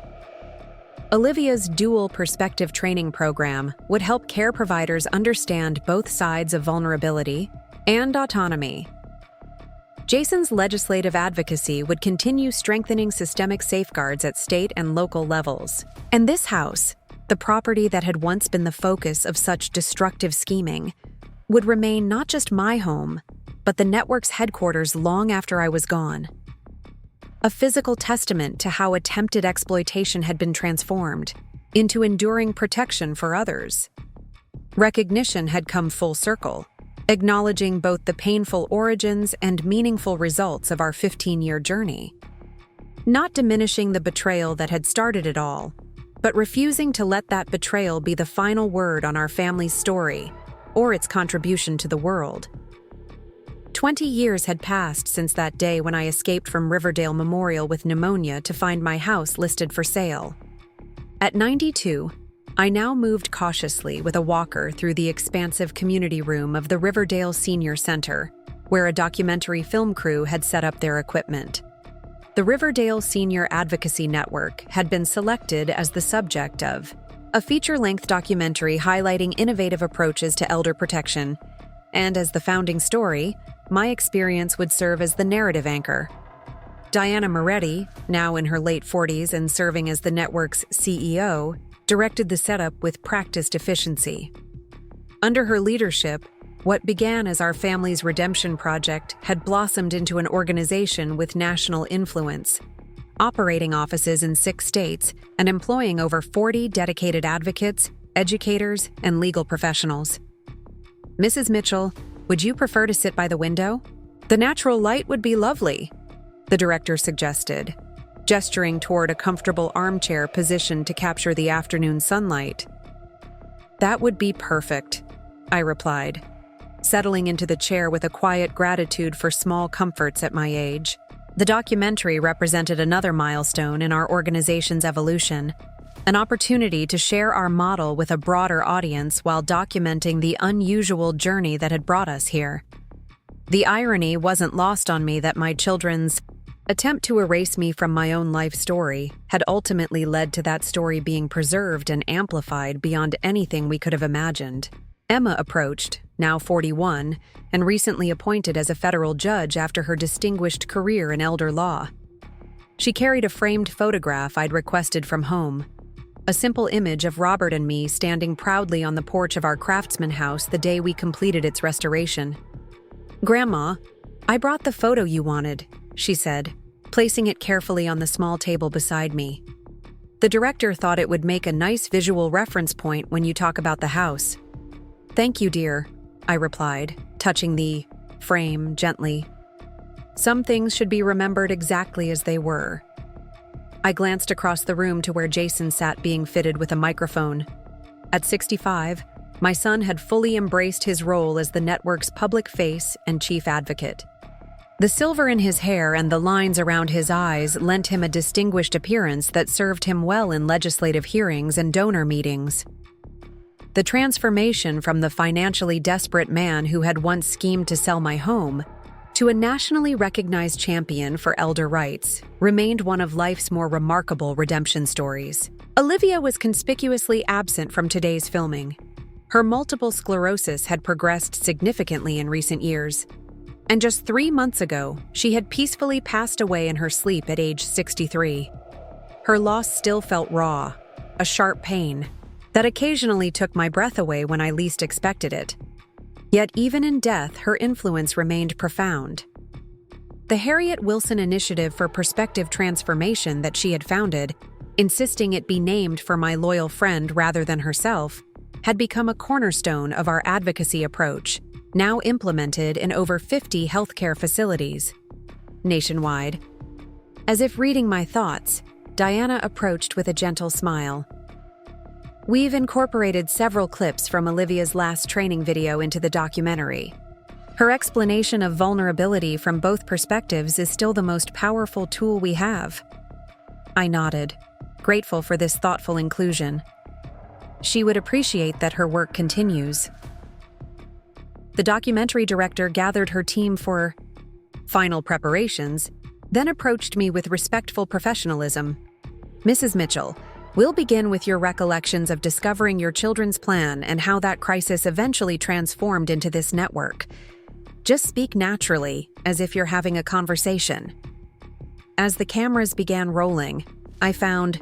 Olivia's dual perspective training program would help care providers understand both sides of vulnerability and autonomy. Jason's legislative advocacy would continue strengthening systemic safeguards at state and local levels. And this house, the property that had once been the focus of such destructive scheming, would remain not just my home, but the network's headquarters long after I was gone. A physical testament to how attempted exploitation had been transformed into enduring protection for others. Recognition had come full circle, acknowledging both the painful origins and meaningful results of our 15-year journey. Not diminishing the betrayal that had started it all, but refusing to let that betrayal be the final word on our family's story or its contribution to the world. 20 years had passed since that day when I escaped from Riverdale Memorial with pneumonia to find my house listed for sale. At 92, I now moved cautiously with a walker through the expansive community room of the Riverdale Senior Center, where a documentary film crew had set up their equipment. The Riverdale Senior Advocacy Network had been selected as the subject of a feature-length documentary highlighting innovative approaches to elder protection. And as the founding story, my experience would serve as the narrative anchor. Diana Moretti, now in her late 40s and serving as the network's CEO, directed the setup with practiced efficiency. Under her leadership, what began as our family's redemption project had blossomed into an organization with national influence, operating offices in 6 states and employing over 40 dedicated advocates, educators, and legal professionals. Mrs. Mitchell, would you prefer to sit by the window? The natural light would be lovely, the director suggested, gesturing toward a comfortable armchair positioned to capture the afternoon sunlight. That would be perfect, I replied, settling into the chair with a quiet gratitude for small comforts at my age. The documentary represented another milestone in our organization's evolution, an opportunity to share our model with a broader audience while documenting the unusual journey that had brought us here. The irony wasn't lost on me that my children's attempt to erase me from my own life story had ultimately led to that story being preserved and amplified beyond anything we could have imagined. Emma approached, now 41, and recently appointed as a federal judge after her distinguished career in elder law. She carried a framed photograph I'd requested from home, a simple image of Robert and me standing proudly on the porch of our craftsman house the day we completed its restoration. "Grandma, I brought the photo you wanted," she said, placing it carefully on the small table beside me. "The director thought it would make a nice visual reference point when you talk about the house." "Thank you, dear," I replied, touching the frame gently. Some things should be remembered exactly as they were. I glanced across the room to where Jason sat being fitted with a microphone. At 65, my son had fully embraced his role as the network's public face and chief advocate. The silver in his hair and the lines around his eyes lent him a distinguished appearance that served him well in legislative hearings and donor meetings. The transformation from the financially desperate man who had once schemed to sell my home to a nationally recognized champion for elder rights remained one of life's more remarkable redemption stories. Olivia was conspicuously absent from today's filming. Her multiple sclerosis had progressed significantly in recent years, and just 3 months ago, she had peacefully passed away in her sleep at age 63. Her loss still felt raw, a sharp pain that occasionally took my breath away when I least expected it. Yet even in death, her influence remained profound. The Harriet Wilson Initiative for Perspective Transformation that she had founded, insisting it be named for my loyal friend rather than herself, had become a cornerstone of our advocacy approach, now implemented in over 50 healthcare facilities nationwide. As if reading my thoughts, Diana approached with a gentle smile. "We've incorporated several clips from Olivia's last training video into the documentary. Her explanation of vulnerability from both perspectives is still the most powerful tool we have." I nodded, grateful for this thoughtful inclusion. She would appreciate that her work continues. The documentary director gathered her team for final preparations, then approached me with respectful professionalism. "Mrs. Mitchell, we'll begin with your recollections of discovering your children's plan and how that crisis eventually transformed into this network. Just speak naturally, as if you're having a conversation." As the cameras began rolling, I found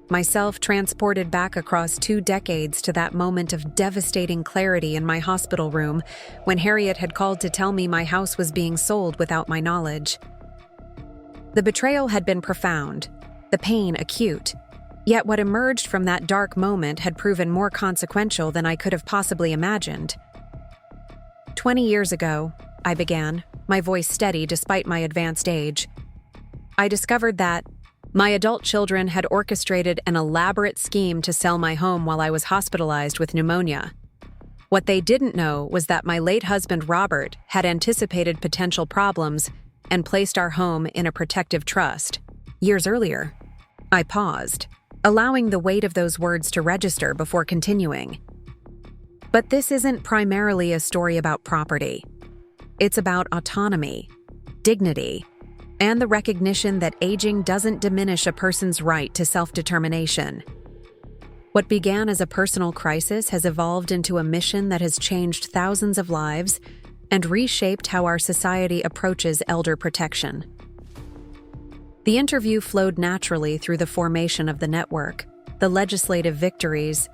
myself transported back across 2 decades to that moment of devastating clarity in my hospital room when Harriet had called to tell me my house was being sold without my knowledge. The betrayal had been profound, the pain acute, yet what emerged from that dark moment had proven more consequential than I could have possibly imagined. 20 years ago, I began, my voice steady despite my advanced age, I discovered that my adult children had orchestrated an elaborate scheme to sell my home while I was hospitalized with pneumonia. What they didn't know was that my late husband Robert had anticipated potential problems and placed our home in a protective trust years earlier. I paused, allowing the weight of those words to register before continuing. But this isn't primarily a story about property. It's about autonomy, dignity, and the recognition that aging doesn't diminish a person's right to self-determination. What began as a personal crisis has evolved into a mission that has changed thousands of lives and reshaped how our society approaches elder protection. The interview flowed naturally through the formation of the network, the legislative victories,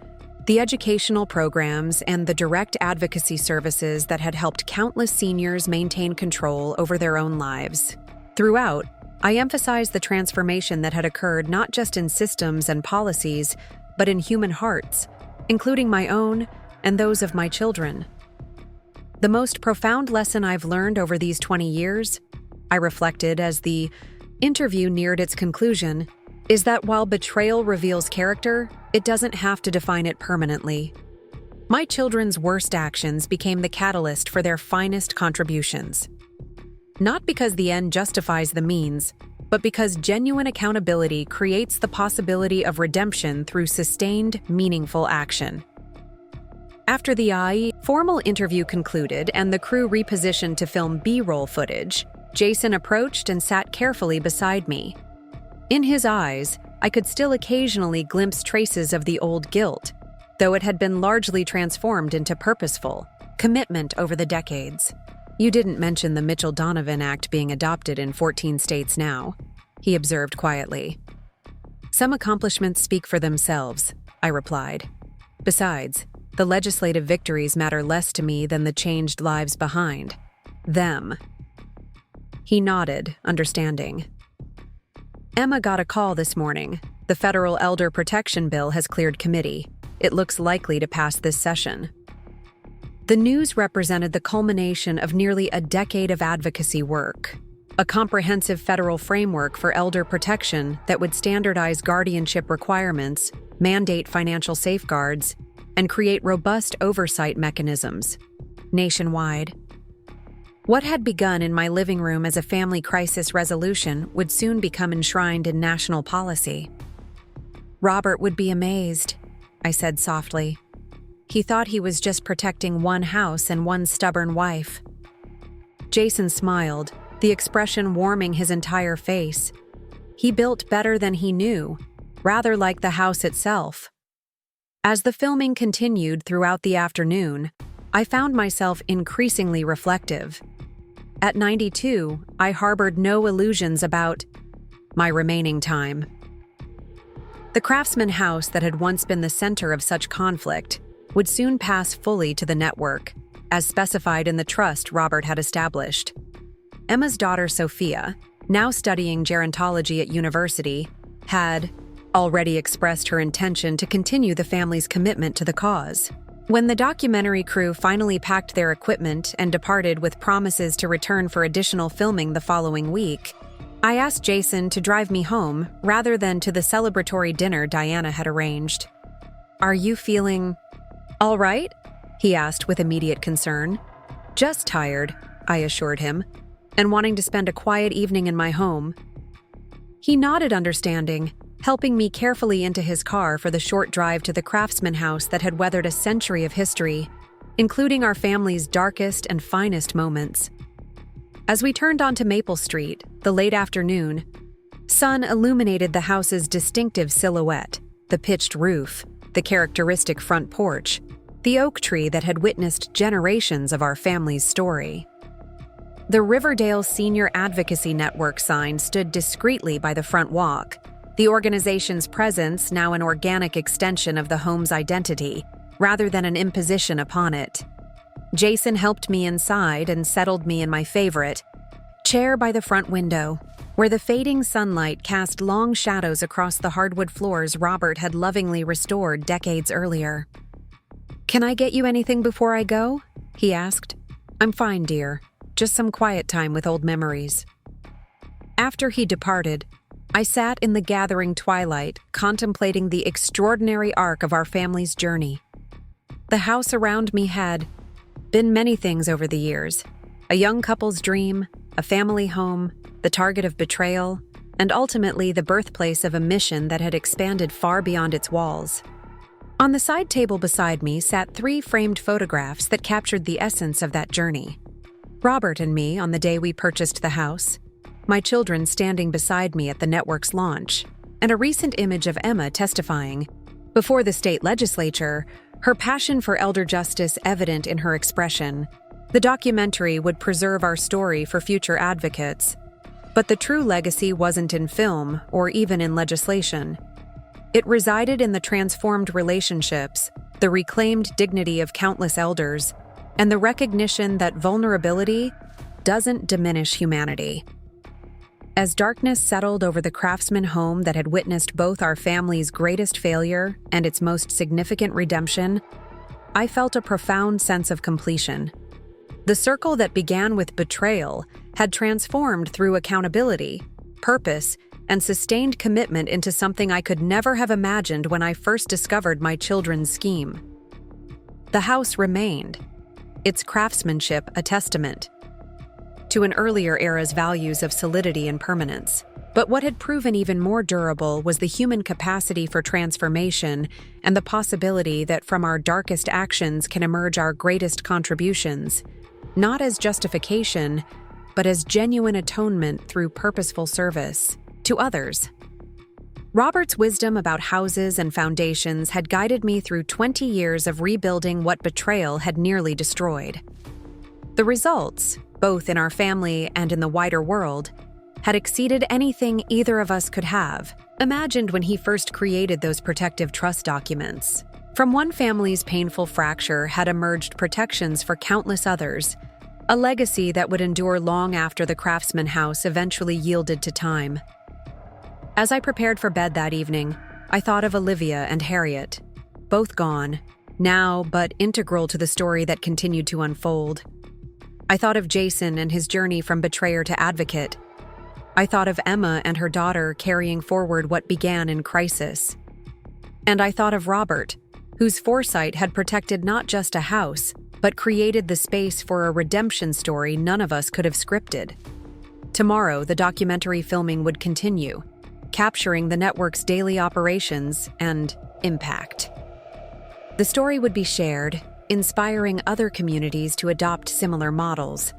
the educational programs, and the direct advocacy services that had helped countless seniors maintain control over their own lives. Throughout, I emphasized the transformation that had occurred not just in systems and policies, but in human hearts, including my own and those of my children. The most profound lesson I've learned over these 20 years, I reflected as the interview neared its conclusion, is that while betrayal reveals character, it doesn't have to define it permanently. My children's worst actions became the catalyst for their finest contributions. Not because the end justifies the means, but because genuine accountability creates the possibility of redemption through sustained, meaningful action. After the formal interview concluded and the crew repositioned to film B-roll footage, Jason approached and sat carefully beside me. In his eyes, I could still occasionally glimpse traces of the old guilt, though it had been largely transformed into purposeful commitment over the decades. "You didn't mention the Mitchell-Donovan Act being adopted in 14 states now," he observed quietly. "Some accomplishments speak for themselves," I replied. "Besides, the legislative victories matter less to me than the changed lives behind them." He nodded, understanding. "Emma got a call this morning. The federal elder protection bill has cleared committee. It looks likely to pass this session." The news represented the culmination of nearly a decade of advocacy work, a comprehensive federal framework for elder protection that would standardize guardianship requirements, mandate financial safeguards, and create robust oversight mechanisms nationwide. What had begun in my living room as a family crisis resolution would soon become enshrined in national policy. "Robert would be amazed," I said softly. "He thought he was just protecting one house and one stubborn wife." Jason smiled, the expression warming his entire face. He built better than he knew, rather like the house itself. As the filming continued throughout the afternoon, I found myself increasingly reflective. At 92, I harbored no illusions about my remaining time. The craftsman house that had once been the center of such conflict would soon pass fully to the network, as specified in the trust Robert had established. Emma's daughter Sophia, now studying gerontology at university, had already expressed her intention to continue the family's commitment to the cause. When the documentary crew finally packed their equipment and departed with promises to return for additional filming the following week, I asked Jason to drive me home rather than to the celebratory dinner Diana had arranged. "Are you feeling all right?" he asked with immediate concern. "Just tired," I assured him, "and wanting to spend a quiet evening in my home." He nodded understanding, helping me carefully into his car for the short drive to the craftsman house that had weathered a century of history, including our family's darkest and finest moments. As we turned onto Maple Street, the late afternoon sun illuminated the house's distinctive silhouette, the pitched roof, the characteristic front porch, the oak tree that had witnessed generations of our family's story. The Riverdale Senior Advocacy Network sign stood discreetly by the front walk, the organization's presence now an organic extension of the home's identity, rather than an imposition upon it. Jason helped me inside and settled me in my favorite chair by the front window, where the fading sunlight cast long shadows across the hardwood floors Robert had lovingly restored decades earlier. "Can I get you anything before I go?" he asked. "I'm fine, dear. Just some quiet time with old memories." After he departed, I sat in the gathering twilight, contemplating the extraordinary arc of our family's journey. The house around me had been many things over the years: a young couple's dream, a family home, the target of betrayal, and ultimately the birthplace of a mission that had expanded far beyond its walls. On the side table beside me sat 3 framed photographs that captured the essence of that journey. Robert and me on the day we purchased the house, my children standing beside me at the network's launch, and a recent image of Emma testifying, Before the state legislature, her passion for elder justice evident in her expression, the documentary would preserve our story for future advocates. But the true legacy wasn't in film or even in legislation. It resided in the transformed relationships, the reclaimed dignity of countless elders, and the recognition that vulnerability doesn't diminish humanity. As darkness settled over the craftsman home that had witnessed both our family's greatest failure and its most significant redemption, I felt a profound sense of completion. The circle that began with betrayal had transformed through accountability, purpose, and sustained commitment into something I could never have imagined when I first discovered my children's scheme. The house remained, its craftsmanship a testament to an earlier era's values of solidity and permanence. But what had proven even more durable was the human capacity for transformation and the possibility that from our darkest actions can emerge our greatest contributions, not as justification, but as genuine atonement through purposeful service to others. Robert's wisdom about houses and foundations had guided me through 20 years of rebuilding what betrayal had nearly destroyed. The results, both in our family and in the wider world, had exceeded anything either of us could have imagined when he first created those protective trust documents. From one family's painful fracture had emerged protections for countless others, a legacy that would endure long after the craftsman house eventually yielded to time. As I prepared for bed that evening, I thought of Olivia and Harriet, both gone, now but integral to the story that continued to unfold. I thought of Jason and his journey from betrayer to advocate. I thought of Emma and her daughter carrying forward what began in crisis. And I thought of Robert, whose foresight had protected not just a house, but created the space for a redemption story none of us could have scripted. Tomorrow, the documentary filming would continue, capturing the network's daily operations and impact. The story would be shared, inspiring other communities to adopt similar models.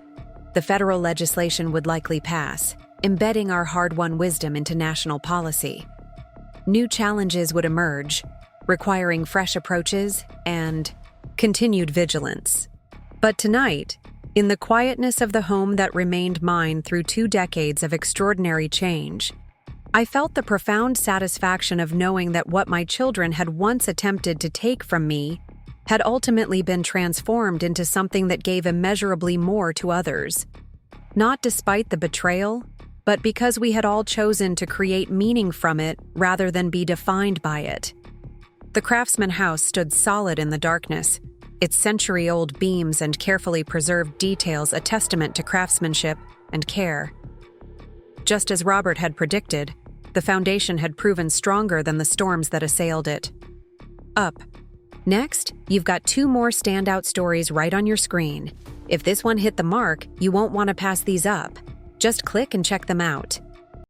The federal legislation would likely pass, embedding our hard-won wisdom into national policy. New challenges would emerge, requiring fresh approaches and continued vigilance. But tonight, in the quietness of the home that remained mine through 2 decades of extraordinary change, I felt the profound satisfaction of knowing that what my children had once attempted to take from me had ultimately been transformed into something that gave immeasurably more to others. Not despite the betrayal, but because we had all chosen to create meaning from it rather than be defined by it. The craftsman house stood solid in the darkness, its century-old beams and carefully preserved details a testament to craftsmanship and care. Just as Robert had predicted, the foundation had proven stronger than the storms that assailed it. Up. Next, you've got 2 more standout stories right on your screen. If this one hit the mark, you won't want to pass these up. Just click and check them out.